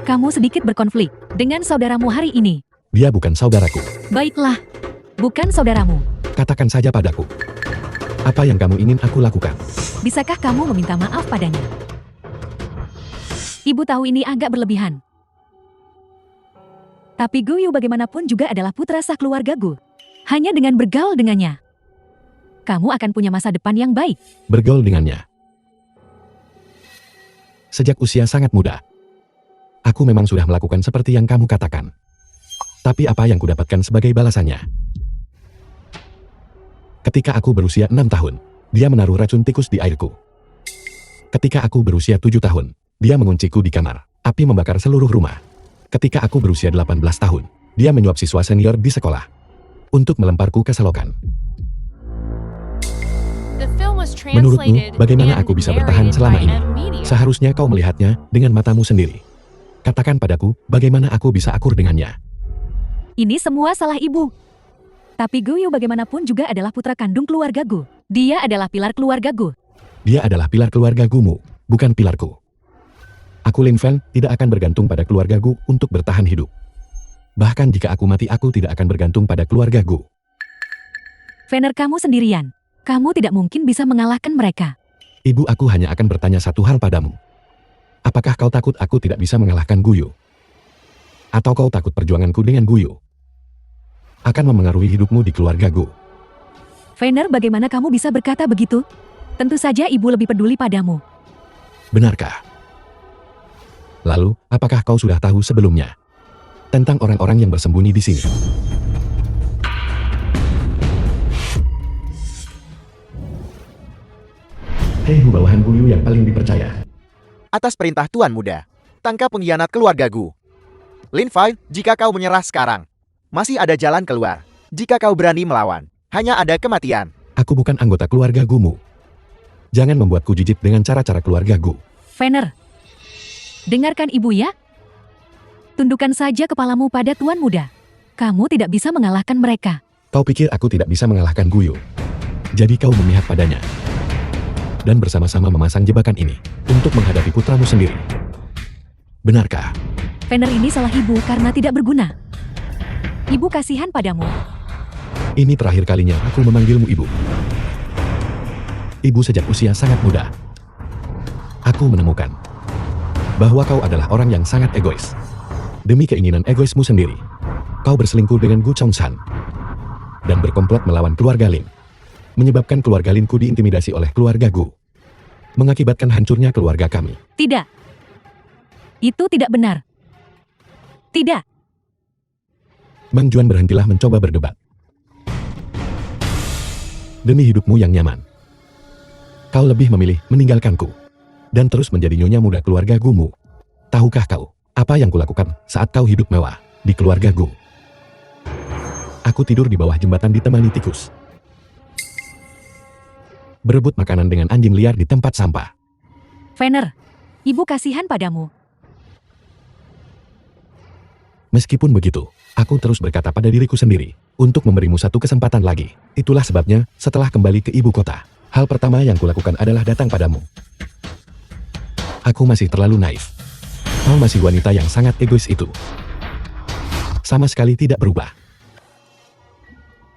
[SPEAKER 3] kamu sedikit berkonflik dengan saudaramu hari ini.
[SPEAKER 2] Dia bukan saudaraku.
[SPEAKER 3] Baiklah, bukan saudaramu.
[SPEAKER 2] Katakan saja padaku. Apa yang kamu ingin aku lakukan?
[SPEAKER 3] Bisakah kamu meminta maaf padanya? Ibu tahu ini agak berlebihan. Tapi Gu Yu bagaimanapun juga adalah putra sah keluarga Gu. Hanya dengan bergaul dengannya, kamu akan punya masa depan yang baik.
[SPEAKER 2] Bergaul dengannya. Sejak usia sangat muda, aku memang sudah melakukan seperti yang kamu katakan. Tapi apa yang kudapatkan sebagai balasannya? Ketika aku berusia 6 tahun, dia menaruh racun tikus di airku. Ketika aku berusia 7 tahun, dia mengunciku di kamar. Api membakar seluruh rumah. Ketika aku berusia 18 tahun, dia menyuap siswa senior di sekolah untuk melemparku ke selokan. Menurutmu, bagaimana aku bisa bertahan selama ini? Seharusnya kau melihatnya dengan matamu sendiri. Katakan padaku, bagaimana aku bisa akur dengannya?
[SPEAKER 3] Ini semua salah ibu. Tapi Gu Yu bagaimanapun juga adalah putra kandung keluarga Gu. Dia adalah pilar keluarga Gu.
[SPEAKER 2] Dia adalah pilar keluarga Gumu, bukan pilarku. Aku Lin Fen tidak akan bergantung pada keluarga Gu untuk bertahan hidup. Bahkan jika aku mati, aku tidak akan bergantung pada keluarga Gu.
[SPEAKER 3] Fener, kamu sendirian. Kamu tidak mungkin bisa mengalahkan mereka.
[SPEAKER 2] Ibu, aku hanya akan bertanya satu hal padamu. Apakah kau takut aku tidak bisa mengalahkan Gu Yu? Atau kau takut perjuanganku dengan Gu Yu akan memengaruhi hidupmu di keluarga Gu?
[SPEAKER 3] Fener, bagaimana kamu bisa berkata begitu? Tentu saja ibu lebih peduli padamu.
[SPEAKER 2] Benarkah? Lalu, apakah kau sudah tahu sebelumnya tentang orang-orang yang bersembunyi di sini? Hei bawahan Gu Yu yang paling dipercaya.
[SPEAKER 1] Atas perintah Tuan Muda, tangkap pengkhianat keluarga Gu. Lin Fen, jika kau menyerah sekarang, masih ada jalan keluar. Jika kau berani melawan, hanya ada kematian.
[SPEAKER 2] Aku bukan anggota keluarga Gumu. Jangan membuatku jijik dengan cara-cara keluarga Gu.
[SPEAKER 3] Fener, dengarkan ibu ya. Tundukkan saja kepalamu pada Tuan Muda. Kamu tidak bisa mengalahkan mereka.
[SPEAKER 2] Kau pikir aku tidak bisa mengalahkan Gu Yu? Jadi kau memihak padanya. Dan bersama-sama memasang jebakan ini untuk menghadapi putramu sendiri. Benarkah?
[SPEAKER 3] Fener, ini salah ibu karena tidak berguna. Ibu kasihan padamu.
[SPEAKER 2] Ini terakhir kalinya aku memanggilmu ibu. Ibu sejak usia sangat muda. Aku menemukan bahwa kau adalah orang yang sangat egois. Demi keinginan egoismu sendiri, kau berselingkuh dengan Gu Chongshan dan berkomplot melawan keluarga Lin. Menyebabkan keluarga Linku diintimidasi oleh keluarga Gu. Mengakibatkan hancurnya keluarga kami.
[SPEAKER 3] Tidak. Itu tidak benar. Tidak.
[SPEAKER 2] Mang Juan, berhentilah mencoba berdebat. Demi hidupmu yang nyaman, kau lebih memilih meninggalkanku dan terus menjadi nyonya muda keluarga Gumu. Tahukah kau apa yang kulakukan saat kau hidup mewah di keluarga Gu? Aku tidur di bawah jembatan ditemani tikus. Berebut makanan dengan anjing liar di tempat sampah.
[SPEAKER 3] Fener, ibu kasihan padamu.
[SPEAKER 2] Meskipun begitu, aku terus berkata pada diriku sendiri, untuk memberimu satu kesempatan lagi. Itulah sebabnya, setelah kembali ke ibu kota, hal pertama yang kulakukan adalah datang padamu. Aku masih terlalu naif. Kau masih wanita yang sangat egois itu. Sama sekali tidak berubah.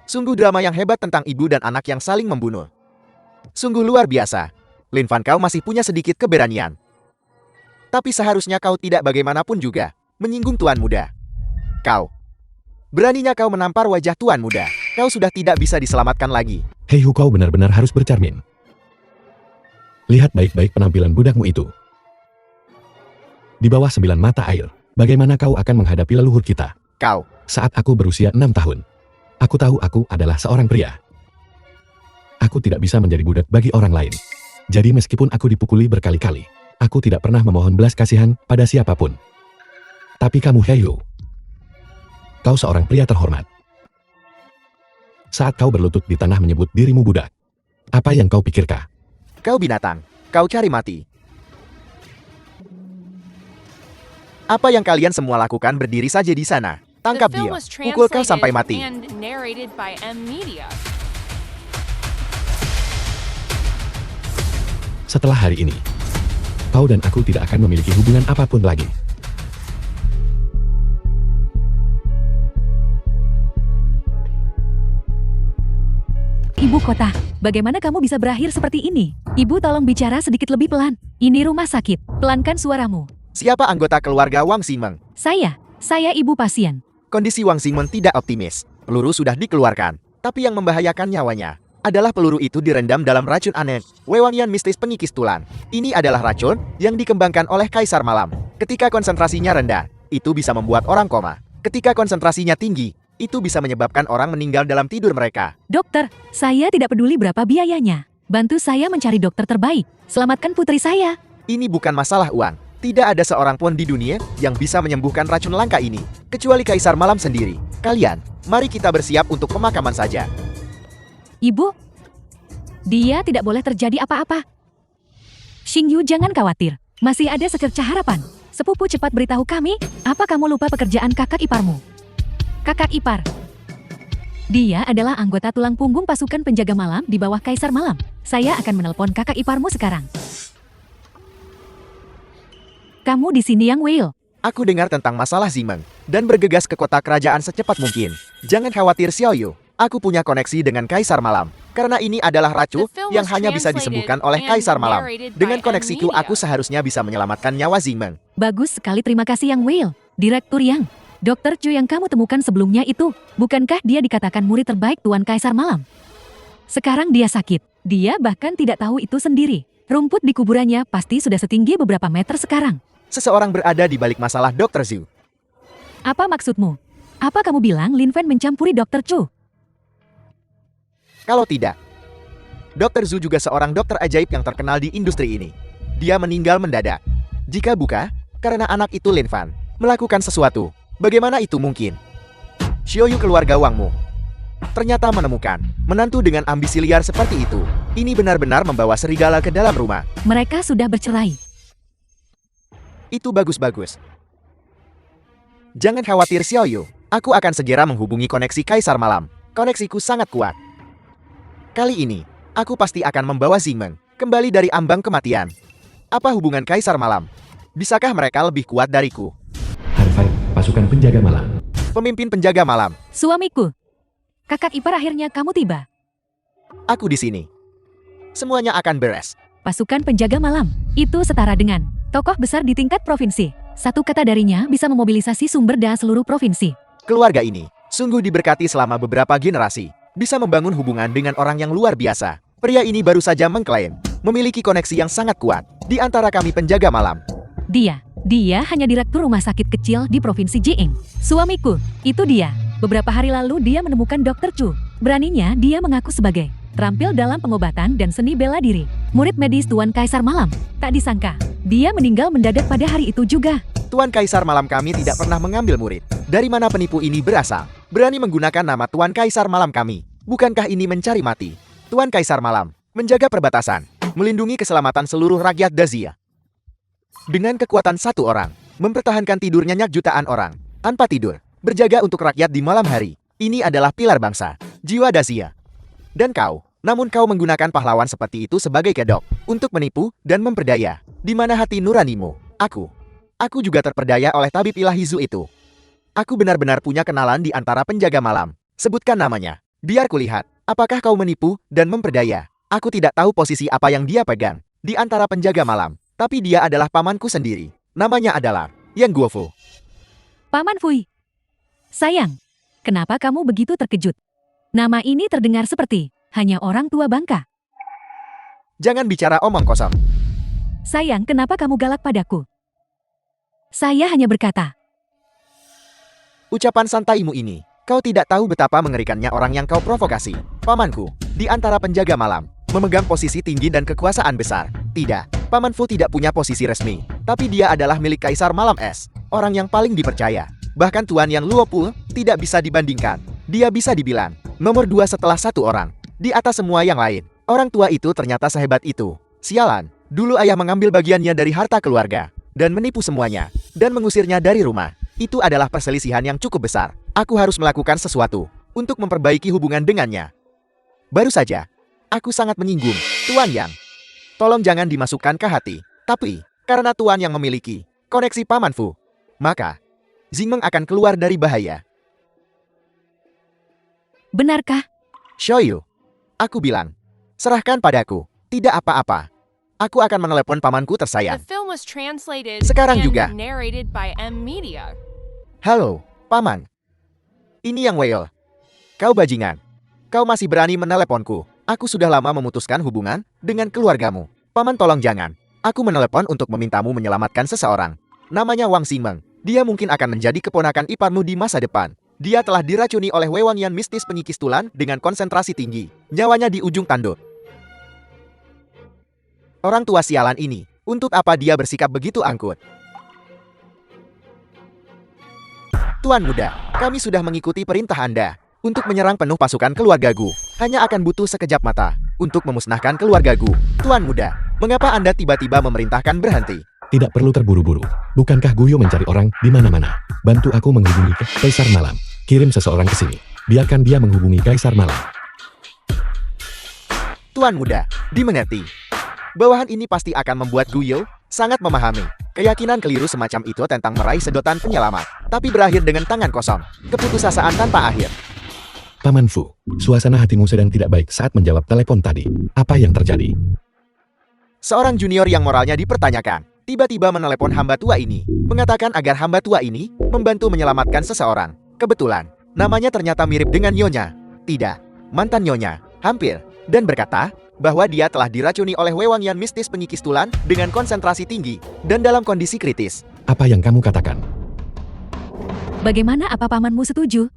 [SPEAKER 1] Sungguh drama yang hebat tentang ibu dan anak yang saling membunuh. Sungguh luar biasa. Lin Fan, kau masih punya sedikit keberanian. Tapi seharusnya kau tidak bagaimanapun juga menyinggung tuan muda. Beraninya kau menampar wajah tuan muda. Kau sudah tidak bisa diselamatkan lagi.
[SPEAKER 2] Hei Hu, kau benar-benar harus bercermin. Lihat baik-baik penampilan budakmu itu. Di bawah 9 mata air, bagaimana kau akan menghadapi leluhur kita? Saat aku berusia 6 tahun, aku tahu aku adalah seorang pria. Aku tidak bisa menjadi budak bagi orang lain. Jadi meskipun aku dipukuli berkali-kali, aku tidak pernah memohon belas kasihan pada siapapun. Tapi kamu, Hei Hu, kau seorang pria terhormat. Saat kau berlutut di tanah menyebut dirimu budak, apa yang kau pikirkah?
[SPEAKER 1] Kau binatang. Kau cari mati. Apa yang kalian semua lakukan berdiri saja di sana? Tangkap
[SPEAKER 5] The film
[SPEAKER 1] dia.
[SPEAKER 5] was
[SPEAKER 1] Pukul kau sampai
[SPEAKER 5] translated
[SPEAKER 1] mati.
[SPEAKER 5] and narrated by M Media.
[SPEAKER 2] Setelah hari ini, kau dan aku tidak akan memiliki hubungan apapun lagi.
[SPEAKER 3] Ibu kota, bagaimana kamu bisa berakhir seperti ini? Ibu, tolong bicara sedikit lebih pelan. Ini rumah sakit. Pelankan suaramu.
[SPEAKER 1] Siapa anggota keluarga Wang Xingmeng?
[SPEAKER 3] Saya ibu pasien.
[SPEAKER 1] Kondisi Wang Xingmeng tidak optimis. Peluru sudah dikeluarkan. Tapi yang membahayakan nyawanya adalah peluru itu direndam dalam racun aneh, wewangian mistis pengikis tulang. Ini adalah racun yang dikembangkan oleh Kaisar Malam. Ketika konsentrasinya rendah, itu bisa membuat orang koma. Ketika konsentrasinya tinggi, itu bisa menyebabkan orang meninggal dalam tidur mereka.
[SPEAKER 3] Dokter, saya tidak peduli berapa biayanya. Bantu saya mencari dokter terbaik. Selamatkan putri saya.
[SPEAKER 1] Ini bukan masalah uang. Tidak ada seorang pun di dunia yang bisa menyembuhkan racun langka ini, kecuali Kaisar Malam sendiri. Kalian, mari kita bersiap untuk pemakaman saja.
[SPEAKER 3] Ibu, dia tidak boleh terjadi apa-apa. Xingyu, jangan khawatir. Masih ada secercah harapan. Sepupu, cepat beritahu kami, apa kamu lupa pekerjaan kakak iparmu? Kakak ipar. Dia adalah anggota tulang punggung pasukan penjaga malam di bawah Kaisar Malam. Saya akan menelpon kakak iparmu sekarang. Kamu di sini, Yang Will.
[SPEAKER 1] Aku dengar tentang masalah Xingmeng dan bergegas ke kota kerajaan secepat mungkin. Jangan khawatir, Xiaoyu. Aku punya koneksi dengan Kaisar Malam. Karena ini adalah racun yang hanya bisa disembuhkan oleh Kaisar Malam. Dengan koneksiku, aku seharusnya bisa menyelamatkan nyawa Xingmeng.
[SPEAKER 3] Bagus sekali, terima kasih Yang Will. Direktur Yang. Dokter Chu yang kamu temukan sebelumnya itu, bukankah dia dikatakan murid terbaik Tuan Kaisar Malam? Sekarang dia sakit. Dia bahkan tidak tahu itu sendiri. Rumput di kuburannya pasti sudah setinggi beberapa meter sekarang.
[SPEAKER 1] Seseorang berada di balik masalah Dr. Zhu.
[SPEAKER 3] Apa maksudmu? Apa kamu bilang Lin Fan mencampuri Dokter Chu?
[SPEAKER 1] Kalau tidak, Dr. Zhu juga seorang dokter ajaib yang terkenal di industri ini. Dia meninggal mendadak. Jika bukan karena anak itu Lin Fan melakukan sesuatu, bagaimana itu mungkin? Xiaoyu, keluarga Wangmu ternyata menemukan menantu dengan ambisi liar seperti itu. Ini benar-benar membawa serigala ke dalam rumah.
[SPEAKER 3] Mereka sudah bercerai.
[SPEAKER 1] Itu bagus-bagus. Jangan khawatir, Xiaoyu. Aku akan segera menghubungi koneksi Kaisar Malam. Koneksiku sangat kuat. Kali ini, aku pasti akan membawa Xingmeng kembali dari ambang kematian. Apa hubungan Kaisar Malam? Bisakah mereka lebih kuat dariku?
[SPEAKER 2] Harvard, pasukan penjaga malam.
[SPEAKER 1] Pemimpin penjaga malam,
[SPEAKER 3] Suamiku. Kakak ipar, akhirnya kamu tiba.
[SPEAKER 1] aku di sini. Semuanya akan beres.
[SPEAKER 3] Pasukan penjaga malam. Itu setara dengan tokoh besar di tingkat provinsi. Satu kata darinya bisa memobilisasi sumber daya seluruh provinsi.
[SPEAKER 1] Keluarga ini sungguh diberkati selama beberapa generasi. Bisa membangun hubungan dengan orang yang luar biasa. Pria ini baru saja mengklaim memiliki koneksi yang sangat kuat di antara kami penjaga malam.
[SPEAKER 3] Dia hanya direktur rumah sakit kecil di provinsi Jiang. Suamiku, itu dia. Beberapa hari lalu dia menemukan Dr. Chu. Beraninya dia mengaku sebagai terampil dalam pengobatan dan seni bela diri. Murid medis Tuan Kaisar Malam. Tak disangka, dia meninggal mendadak pada hari itu juga.
[SPEAKER 1] Tuan Kaisar Malam kami tidak pernah mengambil murid. Dari mana penipu ini berasal? Berani menggunakan nama Tuan Kaisar Malam kami. Bukankah ini mencari mati? Tuan Kaisar Malam menjaga perbatasan, melindungi keselamatan seluruh rakyat Dazia. Dengan kekuatan satu orang, mempertahankan tidur nyenyak jutaan orang, tanpa tidur, berjaga untuk rakyat di malam hari. Ini adalah pilar bangsa, jiwa Dacia. Dan namun kau menggunakan pahlawan seperti itu sebagai kedok, untuk menipu dan memperdaya. Di mana hati nuranimu? Aku juga terperdaya oleh tabib ilahi Zu itu. Aku benar-benar punya kenalan di antara penjaga malam. Sebutkan namanya. Biar kulihat, apakah kau menipu dan memperdaya. Aku tidak tahu posisi apa yang dia pegang di antara penjaga malam. Tapi dia adalah pamanku sendiri. Namanya adalah Yang Guofu.
[SPEAKER 3] Paman Fui. Sayang, kenapa kamu begitu terkejut? Nama ini terdengar seperti hanya orang tua Bangka.
[SPEAKER 1] Jangan bicara omong kosong.
[SPEAKER 3] Sayang, kenapa kamu galak padaku? Saya hanya berkata,
[SPEAKER 1] Ucapan santaimu ini, kau tidak tahu betapa mengerikannya orang yang kau provokasi. Pamanku, di antara penjaga malam, memegang posisi tinggi dan kekuasaan besar. Tidak, Paman Fu tidak punya posisi resmi, tapi dia adalah milik Kaisar Malam Es, orang yang paling dipercaya. Bahkan Tuan Yang Luopu tidak bisa dibandingkan. Dia bisa dibilang nomor 2 setelah satu orang, di atas semua yang lain. Orang tua itu ternyata sehebat itu. Sialan, dulu ayah mengambil bagiannya dari harta keluarga, dan menipu semuanya, dan mengusirnya dari rumah. Itu adalah perselisihan yang cukup besar. Aku harus melakukan sesuatu untuk memperbaiki hubungan dengannya. Baru saja, aku sangat menyinggung, Tuan Yang. Tolong jangan dimasukkan ke hati. Tapi, karena Tuan Yang memiliki koneksi Paman Fu, maka Xingmeng akan keluar dari bahaya.
[SPEAKER 3] benarkah?
[SPEAKER 1] Shoyu, aku bilang, serahkan padaku. Tidak apa-apa. Aku akan menelepon pamanku
[SPEAKER 5] The
[SPEAKER 1] tersayang.
[SPEAKER 5] film was translated
[SPEAKER 1] Sekarang
[SPEAKER 5] and
[SPEAKER 1] juga.
[SPEAKER 5] narrated by M Media.
[SPEAKER 1] Halo, Paman. Ini Yang Whale. Kau bajingan. Kau masih berani meneleponku. Aku sudah lama memutuskan hubungan dengan keluargamu. Paman tolong jangan. Aku menelepon untuk memintamu menyelamatkan seseorang. Namanya Wang Xingmeng. Dia mungkin akan menjadi keponakan iparmu di masa depan. Dia telah diracuni oleh wewangian mistis penyikis tulan dengan konsentrasi tinggi. Nyawanya di ujung tanduk. Orang tua sialan ini, untuk apa dia bersikap begitu angkut? Tuan muda, kami sudah mengikuti perintah Anda untuk menyerang penuh pasukan keluarga Gu. Hanya akan butuh sekejap mata untuk memusnahkan keluarga Gu. Tuan muda, mengapa Anda tiba-tiba memerintahkan berhenti?
[SPEAKER 2] Tidak perlu terburu-buru. Bukankah Guyo mencari orang di mana-mana? Bantu aku menghubungi Kaisar Malam. Kirim seseorang ke sini. Biarkan dia menghubungi Kaisar Malam.
[SPEAKER 1] Tuan muda, dimengerti. Bawahan ini pasti akan membuat Guyo sangat memahami keyakinan keliru semacam itu tentang meraih sedotan penyelamat, tapi berakhir dengan tangan kosong, keputusasaan tanpa akhir.
[SPEAKER 2] Paman Fu, suasana hatimu sedang tidak baik saat menjawab telepon tadi. Apa yang terjadi?
[SPEAKER 1] Seorang junior yang moralnya dipertanyakan, tiba-tiba menelepon hamba tua ini, mengatakan agar hamba tua ini membantu menyelamatkan seseorang. Kebetulan, namanya ternyata mirip dengan Nyonya. Tidak, mantan Nyonya, hampir, dan berkata bahwa dia telah diracuni oleh wewangian mistis penyikis tulan dengan konsentrasi tinggi dan dalam kondisi kritis.
[SPEAKER 2] Apa yang kamu katakan?
[SPEAKER 3] Bagaimana, apa pamanmu setuju?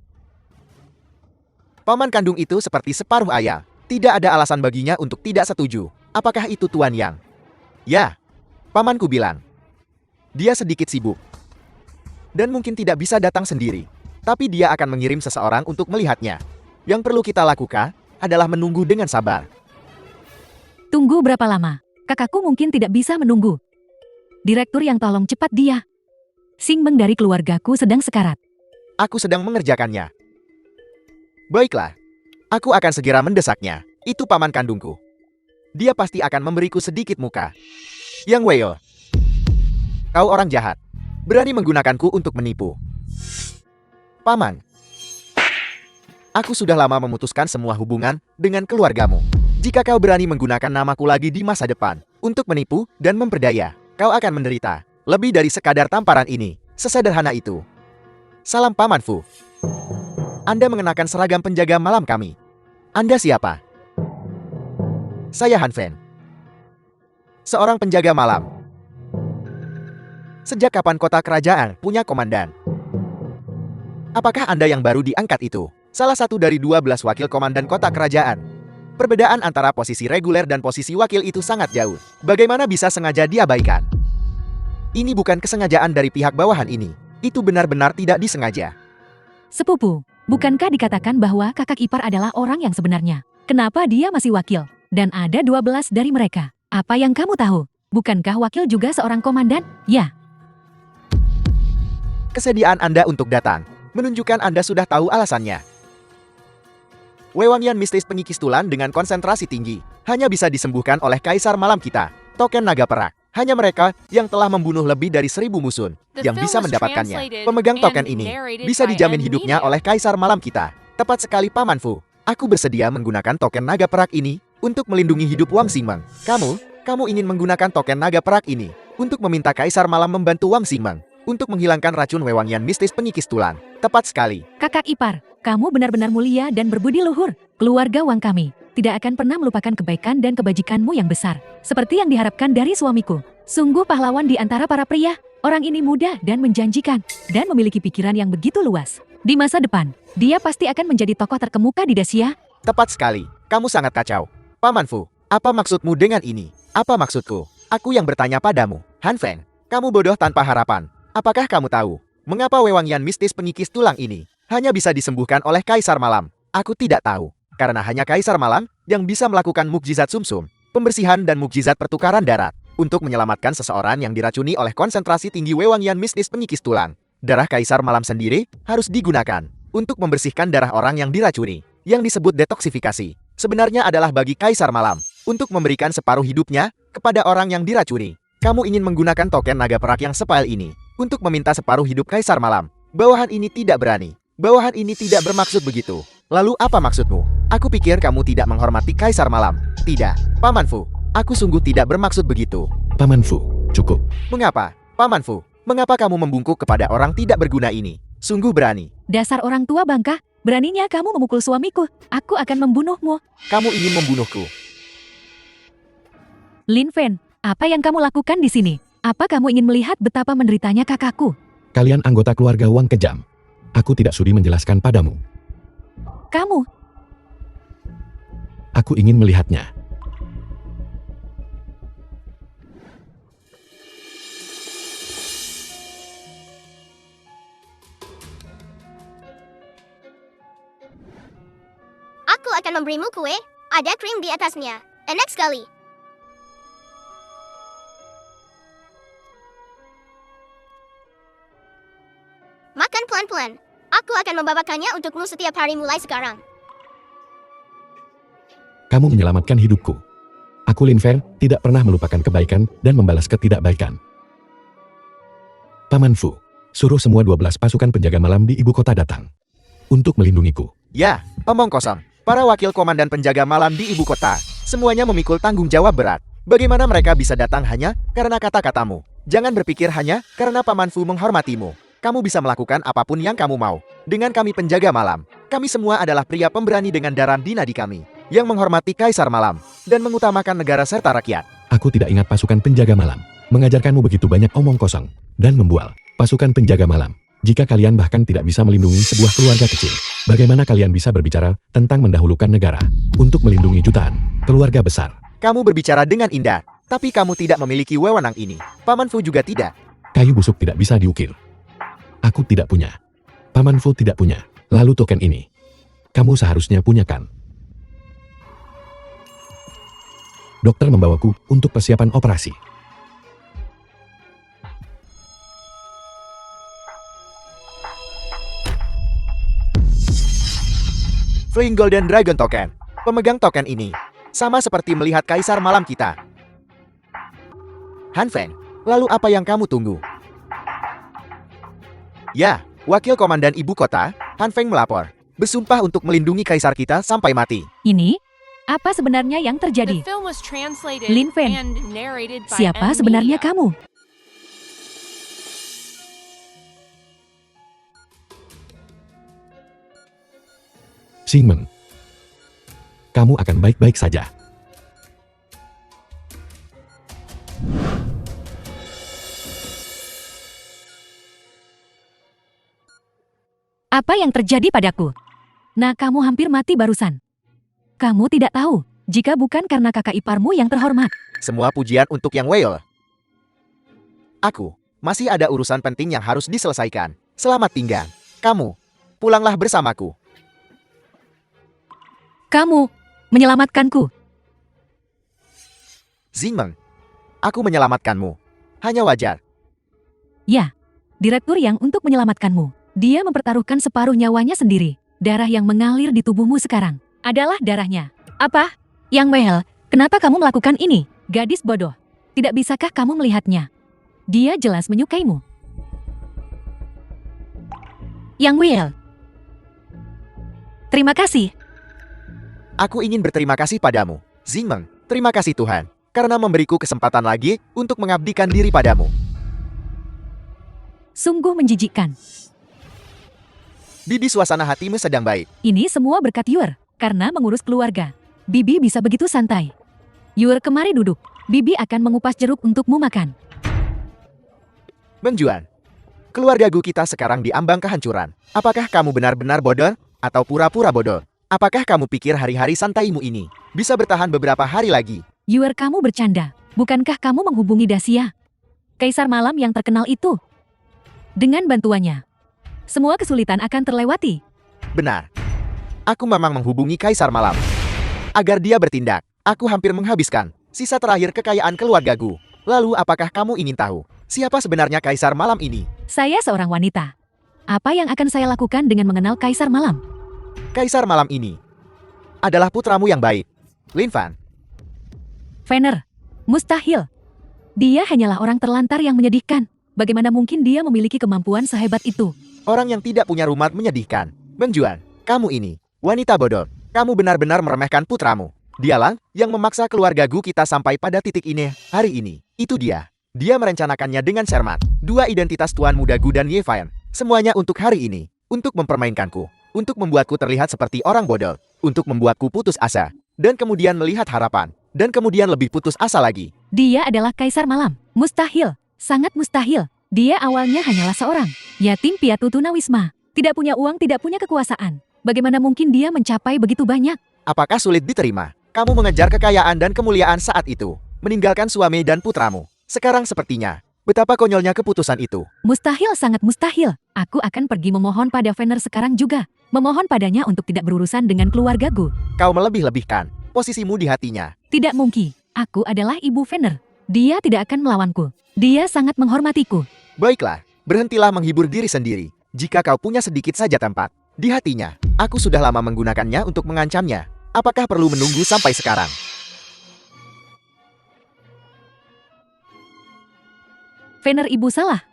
[SPEAKER 1] Paman kandung itu seperti separuh ayah. Tidak ada alasan baginya untuk tidak setuju. Apakah itu Tuan Yang? Ya, pamanku bilang. Dia sedikit sibuk. Dan mungkin tidak bisa datang sendiri. Tapi dia akan mengirim seseorang untuk melihatnya. Yang perlu kita lakukan adalah menunggu dengan sabar.
[SPEAKER 3] Tunggu berapa lama? Kakakku mungkin tidak bisa menunggu. Direktur yang tolong cepat dia. Xingmeng dari keluargaku sedang sekarat.
[SPEAKER 1] Aku sedang mengerjakannya. Baiklah. Aku akan segera mendesaknya. Itu paman kandungku. Dia pasti akan memberiku sedikit muka. Yang Whale. Kau orang jahat. Berani menggunakanku untuk menipu. Paman. Aku sudah lama memutuskan semua hubungan dengan keluargamu. Jika kau berani menggunakan namaku lagi di masa depan untuk menipu dan memperdaya, kau akan menderita. Lebih dari sekadar tamparan ini, sesederhana itu. Salam Paman Fu. Anda mengenakan seragam penjaga malam kami. Anda siapa? Saya Han Fen. Seorang penjaga malam. Sejak kapan kota kerajaan punya komandan? Apakah Anda yang baru diangkat itu? Salah satu dari 12 wakil komandan kota kerajaan. Perbedaan antara posisi reguler dan posisi wakil itu sangat jauh. Bagaimana bisa sengaja diabaikan? Ini bukan kesengajaan dari pihak bawahan ini. Itu benar-benar tidak disengaja.
[SPEAKER 3] Sepupu, bukankah dikatakan bahwa kakak ipar adalah orang yang sebenarnya? Kenapa dia masih wakil? Dan ada 12 dari mereka. Apa yang kamu tahu? Bukankah wakil juga seorang komandan? Ya.
[SPEAKER 1] Kesediaan Anda untuk datang menunjukkan Anda sudah tahu alasannya. Wewangian mistis pengikis tulan dengan konsentrasi tinggi hanya bisa disembuhkan oleh Kaisar Malam kita, Token Naga Perak. Hanya mereka yang telah membunuh lebih dari 1000 musuh yang bisa mendapatkannya. Pemegang token ini bisa dijamin hidupnya oleh Kaisar Malam kita. Tepat sekali Paman Fu. Aku bersedia menggunakan token Naga Perak ini untuk melindungi hidup Wang Xingmeng. Kamu ingin menggunakan token Naga Perak ini untuk meminta Kaisar Malam membantu Wang Xingmeng untuk menghilangkan racun wewangian mistis pengikis tulan. Tepat sekali.
[SPEAKER 3] Kakak ipar, kamu benar-benar mulia dan berbudi luhur. Keluarga Wang kami tidak akan pernah melupakan kebaikan dan kebajikanmu yang besar. Seperti yang diharapkan dari suamiku. Sungguh pahlawan di antara para pria. Orang ini muda dan menjanjikan, dan memiliki pikiran yang begitu luas. Di masa depan, dia pasti akan menjadi tokoh terkemuka di Dacia.
[SPEAKER 1] Tepat sekali. Kamu sangat kacau. Paman Fu, apa maksudmu dengan ini? Apa maksudku? Aku yang bertanya padamu. Han Feng, kamu bodoh tanpa harapan. Apakah kamu tahu mengapa wewangian mistis pengikis tulang ini hanya bisa disembuhkan oleh Kaisar Malam? Aku tidak tahu. Karena hanya Kaisar Malam yang bisa melakukan mukjizat sumsum, pembersihan dan mukjizat pertukaran darat untuk menyelamatkan seseorang yang diracuni oleh konsentrasi tinggi wewangian mistis pengikis tulang. Darah Kaisar Malam sendiri harus digunakan untuk membersihkan darah orang yang diracuni, yang disebut detoksifikasi. Sebenarnya adalah bagi Kaisar Malam untuk memberikan separuh hidupnya kepada orang yang diracuni. Kamu ingin menggunakan token Naga Perak yang sepail ini untuk meminta separuh hidup Kaisar Malam. Bawahan ini tidak berani. Bawahan ini tidak bermaksud begitu. Lalu apa maksudmu? Aku pikir kamu tidak menghormati Kaisar Malam. Tidak, Paman Fu. Aku sungguh tidak bermaksud begitu.
[SPEAKER 2] Paman Fu, cukup.
[SPEAKER 1] Mengapa? Paman Fu, mengapa kamu membungkuk kepada orang tidak berguna ini? Sungguh berani.
[SPEAKER 3] Dasar orang tua bangka, beraninya kamu memukul suamiku. Aku akan membunuhmu.
[SPEAKER 1] Kamu ingin membunuhku.
[SPEAKER 3] Lin Fen, apa yang kamu lakukan di sini? Apa kamu ingin melihat betapa menderitanya kakakku?
[SPEAKER 2] Kalian anggota keluarga Wang kejam. Aku tidak sudi menjelaskan padamu.
[SPEAKER 3] Kamu,
[SPEAKER 2] Aku ingin melihatnya.
[SPEAKER 4] Aku akan memberimu kue. Ada krim di atasnya. Enak sekali. Makan pelan-pelan. Aku akan membawakannya untukmu setiap hari mulai sekarang.
[SPEAKER 2] Kamu menyelamatkan hidupku. Aku Lin Feng tidak pernah melupakan kebaikan dan membalas ketidakbaikan. Paman Fu, suruh semua 12 pasukan penjaga malam di ibu kota datang untuk melindungiku.
[SPEAKER 1] Ya, omong kosong. Para wakil komandan penjaga malam di ibu kota semuanya memikul tanggung jawab berat. Bagaimana mereka bisa datang hanya karena kata-katamu? Jangan berpikir hanya karena Paman Fu menghormatimu. Kamu bisa melakukan apapun yang kamu mau. Dengan kami penjaga malam, kami semua adalah pria pemberani dengan darah di nadi kami, yang menghormati Kaisar Malam, dan mengutamakan negara serta rakyat.
[SPEAKER 2] Aku tidak ingat pasukan penjaga malam mengajarkanmu begitu banyak omong kosong dan membual. Pasukan penjaga malam, jika kalian bahkan tidak bisa melindungi sebuah keluarga kecil, bagaimana kalian bisa berbicara tentang mendahulukan negara untuk melindungi jutaan keluarga besar?
[SPEAKER 1] Kamu berbicara dengan indah, tapi kamu tidak memiliki wewenang ini. Paman Fu juga tidak.
[SPEAKER 2] Kayu busuk tidak bisa diukir. Aku tidak punya. Paman Fu tidak punya. Lalu token ini, kamu seharusnya punya kan? Dokter membawaku untuk persiapan operasi.
[SPEAKER 1] Flying Golden Dragon Token. Pemegang token ini sama seperti melihat Kaisar Malam kita. Han Feng, lalu apa yang kamu tunggu? Ya, wakil komandan ibu kota, Han Feng melapor. Bersumpah untuk melindungi kaisar kita sampai mati.
[SPEAKER 3] ini apa sebenarnya yang
[SPEAKER 5] The
[SPEAKER 3] terjadi?
[SPEAKER 5] film was translated
[SPEAKER 3] Lin Fen,
[SPEAKER 5] and narrated by
[SPEAKER 3] siapa
[SPEAKER 5] M
[SPEAKER 3] sebenarnya
[SPEAKER 5] Media.
[SPEAKER 3] kamu?
[SPEAKER 2] Xingmeng, kamu akan baik-baik saja.
[SPEAKER 3] Apa yang terjadi padaku? Nah, kamu hampir mati barusan. Kamu tidak tahu, jika bukan karena kakak iparmu yang terhormat.
[SPEAKER 1] Semua pujian untuk Yang Wei. Aku masih ada urusan penting yang harus diselesaikan. Selamat tinggal. Kamu, pulanglah bersamaku.
[SPEAKER 3] Kamu menyelamatkanku.
[SPEAKER 1] Xingmeng, aku menyelamatkanmu. Hanya wajar.
[SPEAKER 3] Ya, Direktur yang untuk menyelamatkanmu. Dia mempertaruhkan separuh nyawanya sendiri. Darah yang mengalir di tubuhmu sekarang adalah darahnya. Apa? Yang Whale, kenapa kamu melakukan ini? Gadis bodoh. Tidak bisakah kamu melihatnya? Dia jelas menyukaimu. Yang Whale. Terima kasih.
[SPEAKER 1] Aku ingin berterima kasih padamu, Xingmeng. Terima kasih Tuhan, karena memberiku kesempatan lagi untuk mengabdikan diri padamu.
[SPEAKER 3] Sungguh menjijikkan.
[SPEAKER 1] Bibi, suasana hatimu sedang baik.
[SPEAKER 3] Ini semua berkat Yuer, karena mengurus keluarga. Bibi bisa begitu santai. Yuer, kemari duduk. Bibi akan mengupas jeruk untukmu makan.
[SPEAKER 1] Beng Juan, keluargaku kita sekarang diambang kehancuran. Apakah kamu benar-benar bodoh atau pura-pura bodoh? Apakah kamu pikir hari-hari santaimu ini bisa bertahan beberapa hari lagi?
[SPEAKER 3] Yuer, kamu bercanda. Bukankah kamu menghubungi Dacia? Kaisar malam yang terkenal itu. Dengan bantuannya, semua kesulitan akan terlewati.
[SPEAKER 1] Benar. Aku memang menghubungi Kaisar Malam. Agar dia bertindak, aku hampir menghabiskan sisa terakhir kekayaan keluargaku. Lalu apakah kamu ingin tahu siapa sebenarnya Kaisar Malam ini?
[SPEAKER 3] Saya seorang wanita. Apa yang akan saya lakukan dengan mengenal Kaisar Malam?
[SPEAKER 1] Kaisar Malam ini adalah putramu yang baik, Lin Fan.
[SPEAKER 3] Fenner, mustahil. Dia hanyalah orang terlantar yang menyedihkan. Bagaimana mungkin dia memiliki kemampuan sehebat itu?
[SPEAKER 1] Orang yang tidak punya rumah menyedihkan. Beng Juan, kamu ini wanita bodoh. Kamu benar-benar meremehkan putramu. Dialah yang memaksa keluargaku kita sampai pada titik ini hari ini. Itu dia. Dia merencanakannya dengan cermat. Dua identitas Tuan Muda Gu dan Ye Fan. Semuanya untuk hari ini. Untuk mempermainkanku. Untuk membuatku terlihat seperti orang bodoh. Untuk membuatku putus asa. Dan kemudian melihat harapan. Dan kemudian lebih putus asa lagi.
[SPEAKER 3] Dia adalah Kaisar Malam. Mustahil. Sangat mustahil. Dia awalnya hanyalah seorang yatim piatu tunawisma. Tidak punya uang, tidak punya kekuasaan. Bagaimana mungkin dia mencapai begitu banyak?
[SPEAKER 1] Apakah sulit diterima? Kamu mengejar kekayaan dan kemuliaan saat itu. Meninggalkan suami dan putramu. Sekarang sepertinya. Betapa konyolnya keputusan itu.
[SPEAKER 3] Mustahil, sangat mustahil. Aku akan pergi memohon pada Fenner sekarang juga. Memohon padanya untuk tidak berurusan dengan keluargaku.
[SPEAKER 1] Kau melebih-lebihkan posisimu di hatinya.
[SPEAKER 3] Tidak mungkin. Aku adalah ibu Fenner. Dia tidak akan melawanku. Dia sangat menghormatiku.
[SPEAKER 1] Baiklah, berhentilah menghibur diri sendiri. Jika kau punya sedikit saja tempat di hatinya, aku sudah lama menggunakannya untuk mengancamnya. Apakah perlu menunggu sampai sekarang?
[SPEAKER 3] Fenner, ibu salah.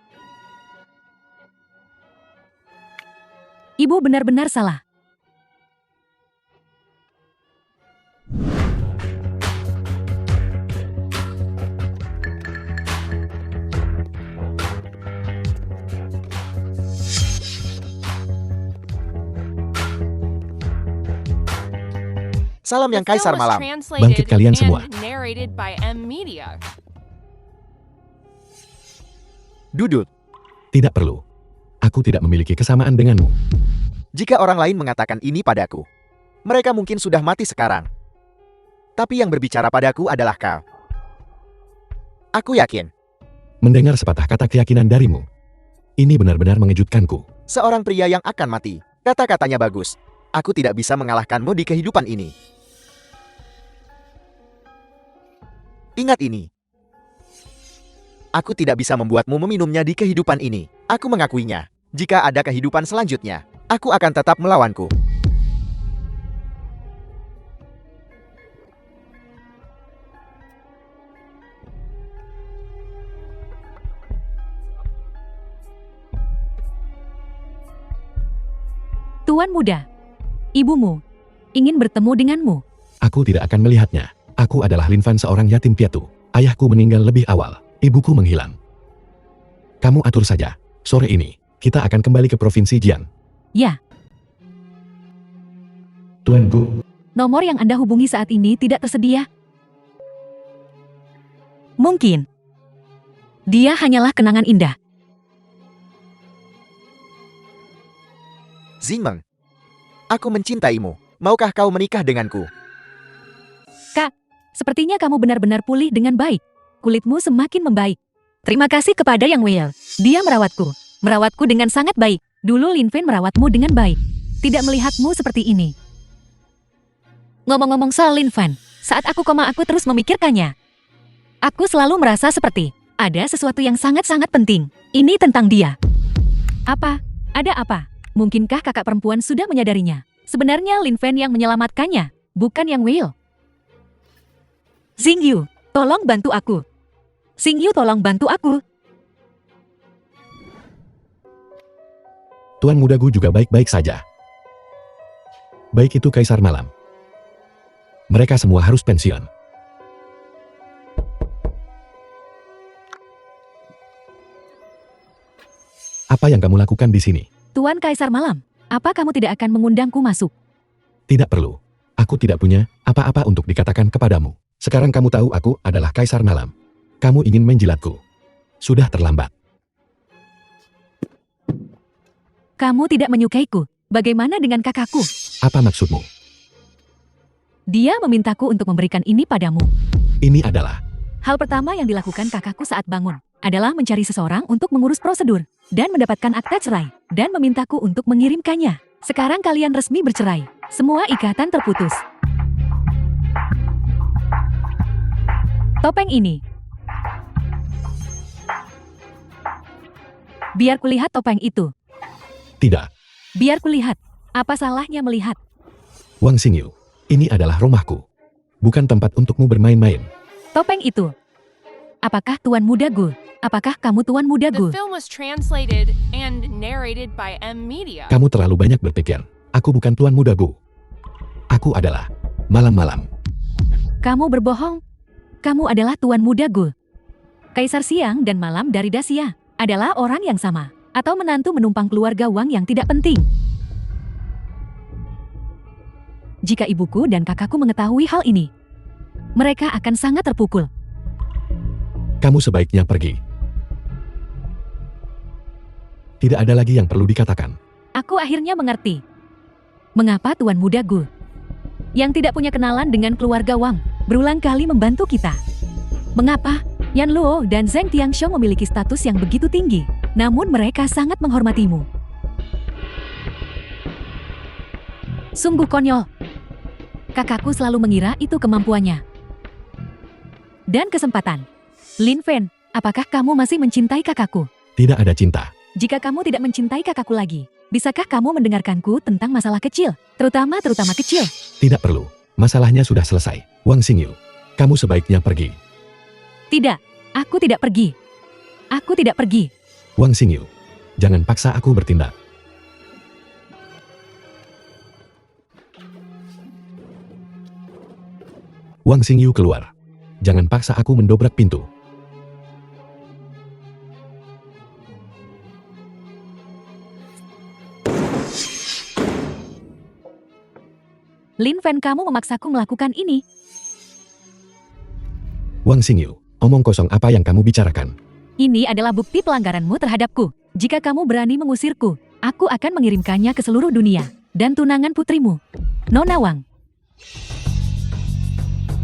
[SPEAKER 3] Ibu benar-benar salah.
[SPEAKER 1] Salam yang
[SPEAKER 5] The film
[SPEAKER 1] Kaisar
[SPEAKER 5] was
[SPEAKER 1] Malam.
[SPEAKER 5] translated
[SPEAKER 2] Bangkit kalian
[SPEAKER 5] and
[SPEAKER 2] semua.
[SPEAKER 5] narrated by M Media.
[SPEAKER 1] Duduk.
[SPEAKER 2] Tidak perlu. Aku tidak memiliki kesamaan denganmu.
[SPEAKER 1] Jika orang lain mengatakan ini padaku, mereka mungkin sudah mati sekarang. Tapi yang berbicara padaku adalah kau. Aku yakin,
[SPEAKER 2] Mendengar sepatah kata keyakinan darimu. Ini benar-benar mengejutkanku.
[SPEAKER 1] seorang pria yang akan mati. Kata-katanya bagus. Aku tidak bisa mengalahkanmu di kehidupan ini. Ingat ini. Aku tidak bisa membuatmu meminumnya di kehidupan ini. Aku mengakuinya. Jika ada kehidupan selanjutnya, aku akan tetap melawanku.
[SPEAKER 3] Tuan Muda, ibumu ingin bertemu denganmu.
[SPEAKER 2] Aku tidak akan melihatnya. Aku adalah Lin Fan, seorang yatim piatu. Ayahku meninggal lebih awal. Ibuku menghilang. Kamu atur saja. Sore ini, kita akan kembali ke Provinsi Jian.
[SPEAKER 3] Ya,
[SPEAKER 2] Tuanku,
[SPEAKER 3] nomor yang Anda hubungi saat ini tidak tersedia. Mungkin. Dia hanyalah kenangan indah.
[SPEAKER 1] Xingmeng, aku mencintaimu. Maukah kau menikah denganku?
[SPEAKER 3] Kak, sepertinya kamu benar-benar pulih dengan baik. Kulitmu semakin membaik. Terima kasih kepada Yang Whale. Dia merawatku dengan sangat baik. Dulu Lin Fan merawatmu dengan baik. Tidak melihatmu seperti ini. Ngomong-ngomong soal Lin Fan, saat aku koma aku terus memikirkannya. Aku selalu merasa seperti ada sesuatu yang sangat-sangat penting. Ini tentang dia. Apa? Ada apa? Mungkinkah kakak perempuan sudah menyadarinya? Sebenarnya Lin Fen yang menyelamatkannya, bukan Yang Will. Xingyu, tolong bantu aku. Xingyu, tolong bantu aku.
[SPEAKER 2] Tuan Muda Gu juga baik-baik saja. Baik itu Kaisar Malam. Mereka semua harus pensiun. Apa yang kamu lakukan di sini?
[SPEAKER 3] Tuan Kaisar Malam, apa kamu tidak akan mengundangku masuk?
[SPEAKER 2] Tidak perlu. Aku tidak punya apa-apa untuk dikatakan kepadamu. Sekarang kamu tahu aku adalah Kaisar Malam. Kamu ingin menjilatku. Sudah terlambat.
[SPEAKER 3] Kamu tidak menyukaiku. Bagaimana dengan kakakku?
[SPEAKER 2] Apa maksudmu?
[SPEAKER 3] Dia memintaku untuk memberikan ini padamu.
[SPEAKER 2] Ini adalah...
[SPEAKER 3] Hal pertama yang dilakukan kakakku saat bangun adalah mencari seseorang untuk mengurus prosedur dan mendapatkan akta cerai dan memintaku untuk mengirimkannya. Sekarang kalian resmi bercerai. Semua ikatan terputus. Topeng ini. Biar kulihat topeng itu.
[SPEAKER 2] Tidak.
[SPEAKER 3] Biar kulihat. Apa salahnya melihat?
[SPEAKER 2] Wang Xingyu, ini adalah rumahku. Bukan tempat untukmu bermain-main.
[SPEAKER 3] Topeng itu. Apakah Tuan Muda Gu? Apakah kamu Tuan Muda
[SPEAKER 5] The
[SPEAKER 3] Gu?
[SPEAKER 5] film was translated and narrated by M Media.
[SPEAKER 2] Kamu terlalu banyak berpikir. Aku bukan Tuan Muda Gu. Aku adalah Malam-Malam.
[SPEAKER 3] Kamu berbohong. Kamu adalah Tuan Muda Gu. Kaisar Siang dan Malam dari Dacia adalah orang yang sama. Atau menantu menumpang keluarga Wang yang tidak penting. Jika ibuku dan kakakku mengetahui hal ini, mereka akan sangat terpukul.
[SPEAKER 2] Kamu sebaiknya pergi. Tidak ada lagi yang perlu dikatakan.
[SPEAKER 3] Aku akhirnya mengerti. Mengapa Tuan Muda Gu, yang tidak punya kenalan dengan keluarga Wang, berulang kali membantu kita? Mengapa Yan Luo dan Zheng Tianxiong memiliki status yang begitu tinggi, namun mereka sangat menghormatimu? Sungguh konyol. Kakakku selalu mengira itu kemampuannya. Dan kesempatan. Lin Fen, apakah kamu masih mencintai kakakku?
[SPEAKER 2] Tidak ada cinta.
[SPEAKER 3] Jika kamu tidak mencintai kakakku lagi, bisakah kamu mendengarkanku tentang masalah kecil, terutama kecil?
[SPEAKER 2] Tidak perlu. Masalahnya sudah selesai. Wang Xingyu, kamu sebaiknya pergi.
[SPEAKER 3] Tidak, aku tidak pergi. Aku tidak pergi.
[SPEAKER 2] Wang Xingyu, jangan paksa aku bertindak. Wang Xingyu keluar. Jangan paksa aku mendobrak pintu.
[SPEAKER 3] Lin Fen, kamu memaksaku melakukan ini.
[SPEAKER 2] Wang Xingyu, omong kosong apa yang kamu bicarakan?
[SPEAKER 3] Ini adalah bukti pelanggaranmu terhadapku. Jika kamu berani mengusirku, aku akan mengirimkannya ke seluruh dunia. Dan tunangan putrimu, Nona Wang.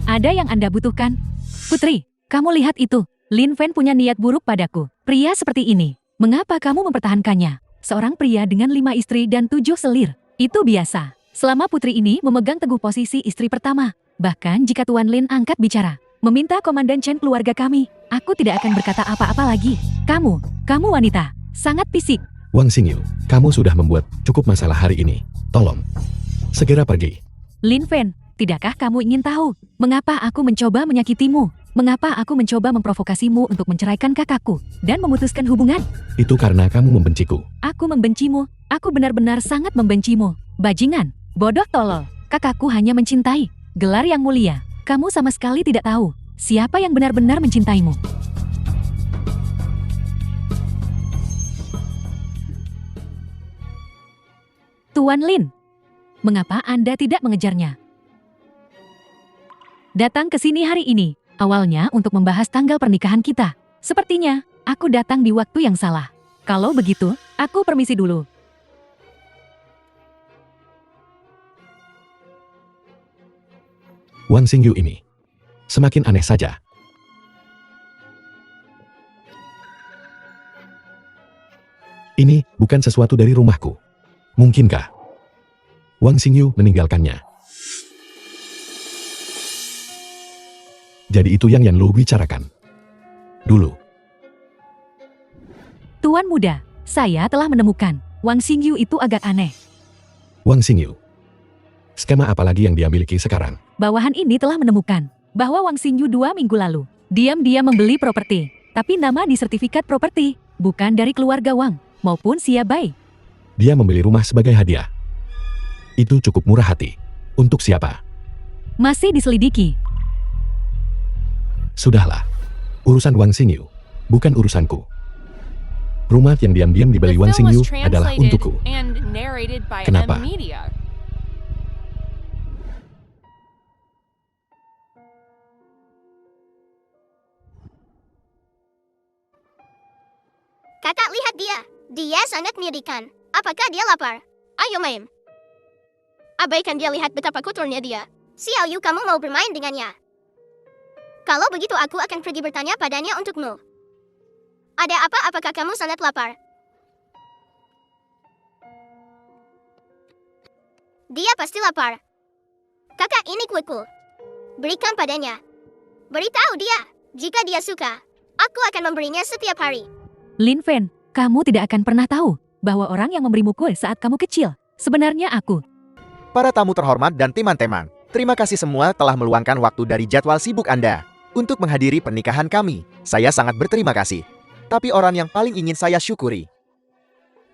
[SPEAKER 3] Ada yang Anda butuhkan? Putri, kamu lihat itu. Lin Fen punya niat buruk padaku. Pria seperti ini, mengapa kamu mempertahankannya? Seorang pria dengan 5 istri dan 7 selir. Itu biasa. Selama putri ini memegang teguh posisi istri pertama. Bahkan jika Tuan Lin angkat bicara, meminta Komandan Chen keluarga kami, aku tidak akan berkata apa-apa lagi. Kamu wanita, sangat fisik.
[SPEAKER 2] Wang Xingyu, kamu sudah membuat cukup masalah hari ini. Tolong, segera pergi.
[SPEAKER 3] Lin Fen, tidakkah kamu ingin tahu mengapa aku mencoba menyakitimu? Mengapa aku mencoba memprovokasimu untuk menceraikan kakakku dan memutuskan hubungan?
[SPEAKER 2] Itu karena kamu membenciku.
[SPEAKER 3] Aku membencimu. Aku benar-benar sangat membencimu. Bajingan, bodoh tolol. Kakakku hanya mencintai gelar yang mulia. Kamu sama sekali tidak tahu siapa yang benar-benar mencintaimu. Tuan Lin, mengapa Anda tidak mengejarnya? Datang ke sini hari ini, awalnya untuk membahas tanggal pernikahan kita. Sepertinya, aku datang di waktu yang salah. Kalau begitu, aku permisi dulu.
[SPEAKER 2] Wang Xingyu ini semakin aneh saja. Ini bukan sesuatu dari rumahku. Mungkinkah Wang Xingyu meninggalkannya? Jadi itu yang Yan Lu bicarakan dulu.
[SPEAKER 3] Tuan muda, saya telah menemukan. Wang Xingyu itu agak aneh.
[SPEAKER 2] Wang Xingyu, Skema apa lagi yang dia miliki sekarang?
[SPEAKER 3] Bawahan ini telah menemukan bahwa Wang Xingyu 2 minggu lalu diam-diam membeli properti, tapi nama di sertifikat properti bukan dari keluarga Wang maupun Xia Bai.
[SPEAKER 2] Dia membeli rumah sebagai hadiah. Itu cukup murah hati. Untuk siapa?
[SPEAKER 3] Masih diselidiki.
[SPEAKER 2] Sudahlah. Urusan Wang Xingyu, bukan urusanku. Rumah yang diam-diam
[SPEAKER 5] The
[SPEAKER 2] dibeli Wang
[SPEAKER 5] film
[SPEAKER 2] Xingyu
[SPEAKER 5] was
[SPEAKER 2] adalah
[SPEAKER 5] translated
[SPEAKER 2] untukku.
[SPEAKER 5] and narrated by
[SPEAKER 2] Kenapa?
[SPEAKER 5] M Media.
[SPEAKER 4] Kakak lihat dia. Dia sangat menyedihkan. Apakah dia lapar? Ayo main. Abaikan dia, lihat betapa kotornya dia. Xiao Yu, kamu mau bermain dengannya? Kalau begitu aku akan pergi bertanya padanya untukmu. Ada apa? Apakah kamu sangat lapar? Dia pasti lapar. Kakak, ini kueku. Berikan padanya. Beritahu dia. Jika dia suka, aku akan memberinya setiap hari.
[SPEAKER 3] Lin Fen, kamu tidak akan pernah tahu bahwa orang yang memberimu kue saat kamu kecil sebenarnya aku.
[SPEAKER 1] Para tamu terhormat dan teman-teman, terima kasih semua telah meluangkan waktu dari jadwal sibuk Anda untuk menghadiri pernikahan kami. Saya sangat berterima kasih. Tapi orang yang paling ingin saya syukuri,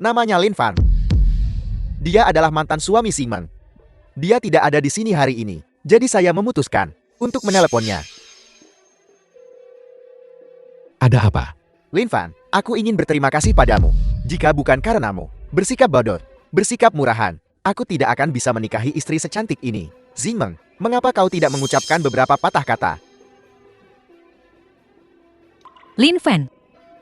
[SPEAKER 1] namanya Lin Fan. Dia adalah mantan suami Xingmeng. Dia tidak ada di sini hari ini, jadi saya memutuskan untuk meneleponnya.
[SPEAKER 2] Ada apa?
[SPEAKER 1] Lin Fan, aku ingin berterima kasih padamu. Jika bukan karenamu bersikap bodoh, bersikap murahan, aku tidak akan bisa menikahi istri secantik ini. Xingmeng, mengapa kau tidak mengucapkan beberapa patah kata?
[SPEAKER 3] Lin Fen,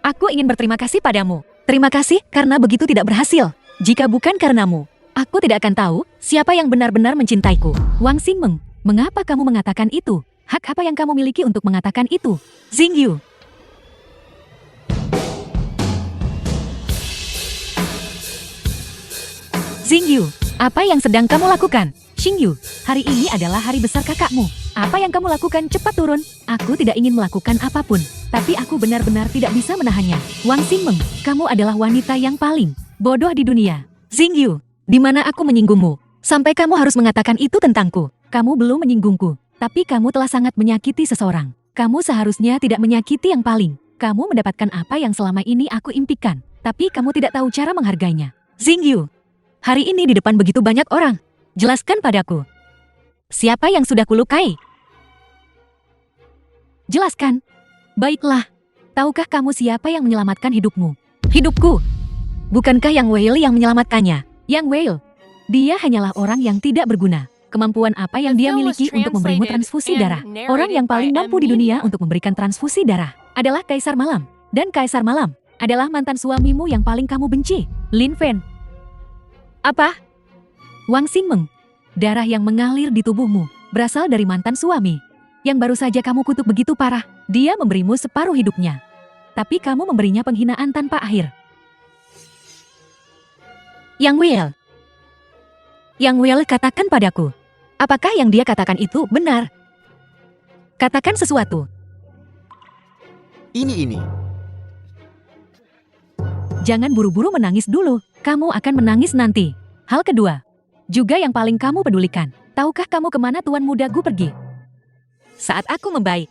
[SPEAKER 3] aku ingin berterima kasih padamu. Terima kasih karena begitu tidak berhasil. Jika bukan karenamu, aku tidak akan tahu siapa yang benar-benar mencintaiku. Wang Xingmeng, mengapa kamu mengatakan itu? Hak apa yang kamu miliki untuk mengatakan itu? Xingyu. Xingyu, apa yang sedang kamu lakukan? Xingyu, hari ini adalah hari besar kakakmu. Apa yang kamu lakukan? Cepat turun. Aku tidak ingin melakukan apapun, tapi aku benar-benar tidak bisa menahannya. Wang Xingmeng, kamu adalah wanita yang paling bodoh di dunia. Xingyu, di mana aku menyinggungmu? Sampai kamu harus mengatakan itu tentangku. Kamu belum menyinggungku, tapi kamu telah sangat menyakiti seseorang. Kamu seharusnya tidak menyakiti yang paling. Kamu mendapatkan apa yang selama ini aku impikan, tapi kamu tidak tahu cara menghargainya. Xingyu, hari ini di depan begitu banyak orang. Jelaskan padaku. Siapa yang sudah kulukai? Jelaskan. Baiklah. Tahukah kamu siapa yang menyelamatkan hidupmu? Hidupku. Bukankah Yang Wei yang menyelamatkannya? Yang Wei, dia hanyalah orang yang tidak berguna. Kemampuan apa yang dia miliki untuk memberimu transfusi darah? Orang yang paling mampu di dunia untuk memberikan transfusi darah adalah Kaisar Malam. Dan Kaisar Malam adalah mantan suamimu yang paling kamu benci, Lin Fen. Apa? Wang Xingmeng, darah yang mengalir di tubuhmu berasal dari mantan suami yang baru saja kamu kutuk begitu parah. Dia memberimu separuh hidupnya, tapi kamu memberinya penghinaan tanpa akhir. Yang Will, katakan padaku, apakah yang dia katakan itu benar? Katakan sesuatu.
[SPEAKER 1] Ini.
[SPEAKER 3] Jangan buru-buru menangis dulu, kamu akan menangis nanti. Hal kedua, juga yang paling kamu pedulikan, tahukah kamu kemana Tuan Muda Gu pergi? Saat aku membaik,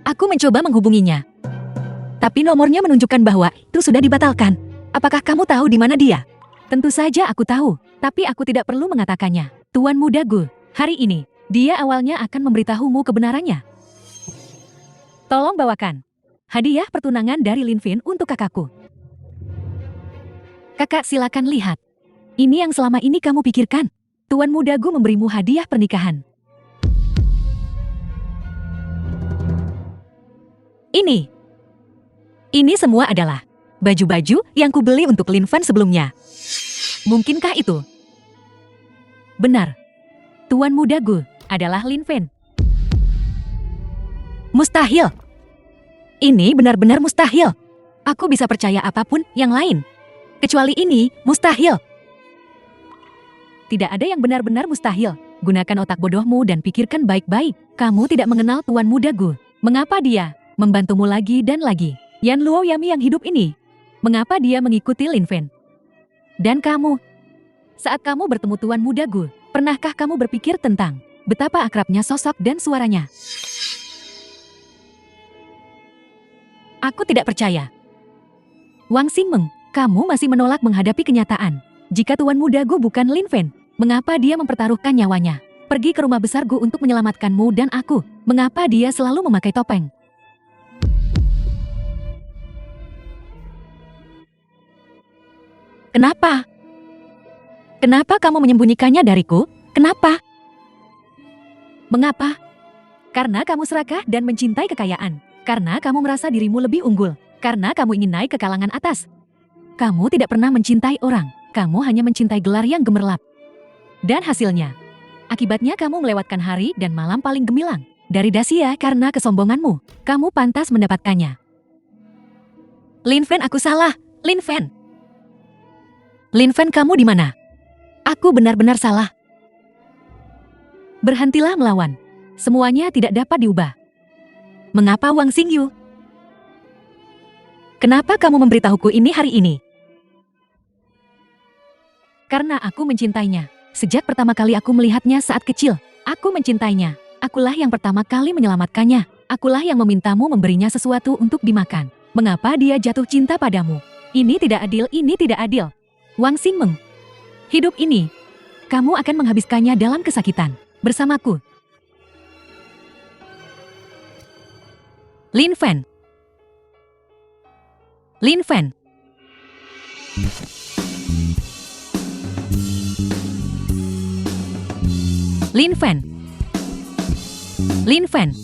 [SPEAKER 3] aku mencoba menghubunginya. Tapi nomornya menunjukkan bahwa itu sudah dibatalkan. Apakah kamu tahu di mana dia? Tentu saja aku tahu, tapi aku tidak perlu mengatakannya. Tuan Muda Gu, hari ini, dia awalnya akan memberitahumu kebenarannya. Tolong bawakan hadiah pertunangan dari Lin Fen untuk kakakku. Kakak, silakan lihat. Ini yang selama ini kamu pikirkan. Tuan Muda Gu memberimu hadiah pernikahan. Ini semua adalah baju-baju yang kubeli untuk Lin Fan sebelumnya. Mungkinkah itu? Benar. Tuan Muda Gu adalah Lin Fan. Mustahil. Ini benar-benar mustahil. Aku bisa percaya apapun yang lain. Kecuali ini, mustahil. Tidak ada yang benar-benar mustahil. Gunakan otak bodohmu dan pikirkan baik-baik. Kamu tidak mengenal Tuan Muda Gu. Mengapa dia membantumu lagi dan lagi? Yan Luo Yami yang hidup ini. Mengapa dia mengikuti Lin Fen? Dan kamu, saat kamu bertemu Tuan Muda Gu, Pernahkah kamu berpikir tentang betapa akrabnya sosok dan suaranya? Aku tidak percaya. Wang Xingmeng, kamu masih menolak menghadapi kenyataan. Jika Tuan Muda Gu bukan Lin Fen, mengapa dia mempertaruhkan nyawanya? Pergi ke rumah besar Gu untuk menyelamatkanmu dan aku. Mengapa dia selalu memakai topeng? Kenapa? Kenapa kamu menyembunyikannya dariku? Kenapa? Mengapa? Karena kamu serakah dan mencintai kekayaan. Karena kamu merasa dirimu lebih unggul. Karena kamu ingin naik ke kalangan atas. Kamu tidak pernah mencintai orang. Kamu hanya mencintai gelar yang gemerlap. Dan hasilnya, akibatnya kamu melewatkan hari dan malam paling gemilang. Dari Dacia karena kesombonganmu, kamu pantas mendapatkannya. Lin Fen, aku salah. Lin Fen. Lin Fen, kamu di mana? Aku benar-benar salah. Berhentilah melawan. Semuanya tidak dapat diubah. Mengapa Wang Xingyu? Kenapa kamu memberitahuku ini hari ini? Karena aku mencintainya. Sejak pertama kali aku melihatnya saat kecil, aku mencintainya. Akulah yang pertama kali menyelamatkannya. Akulah yang memintamu memberinya sesuatu untuk dimakan. Mengapa dia jatuh cinta padamu? Ini tidak adil, ini tidak adil. Wang Xingmeng, hidup ini, kamu akan menghabiskannya dalam kesakitan. Bersamaku. Lin Fen. Lin Fen. Lin Fen. Lin Fen.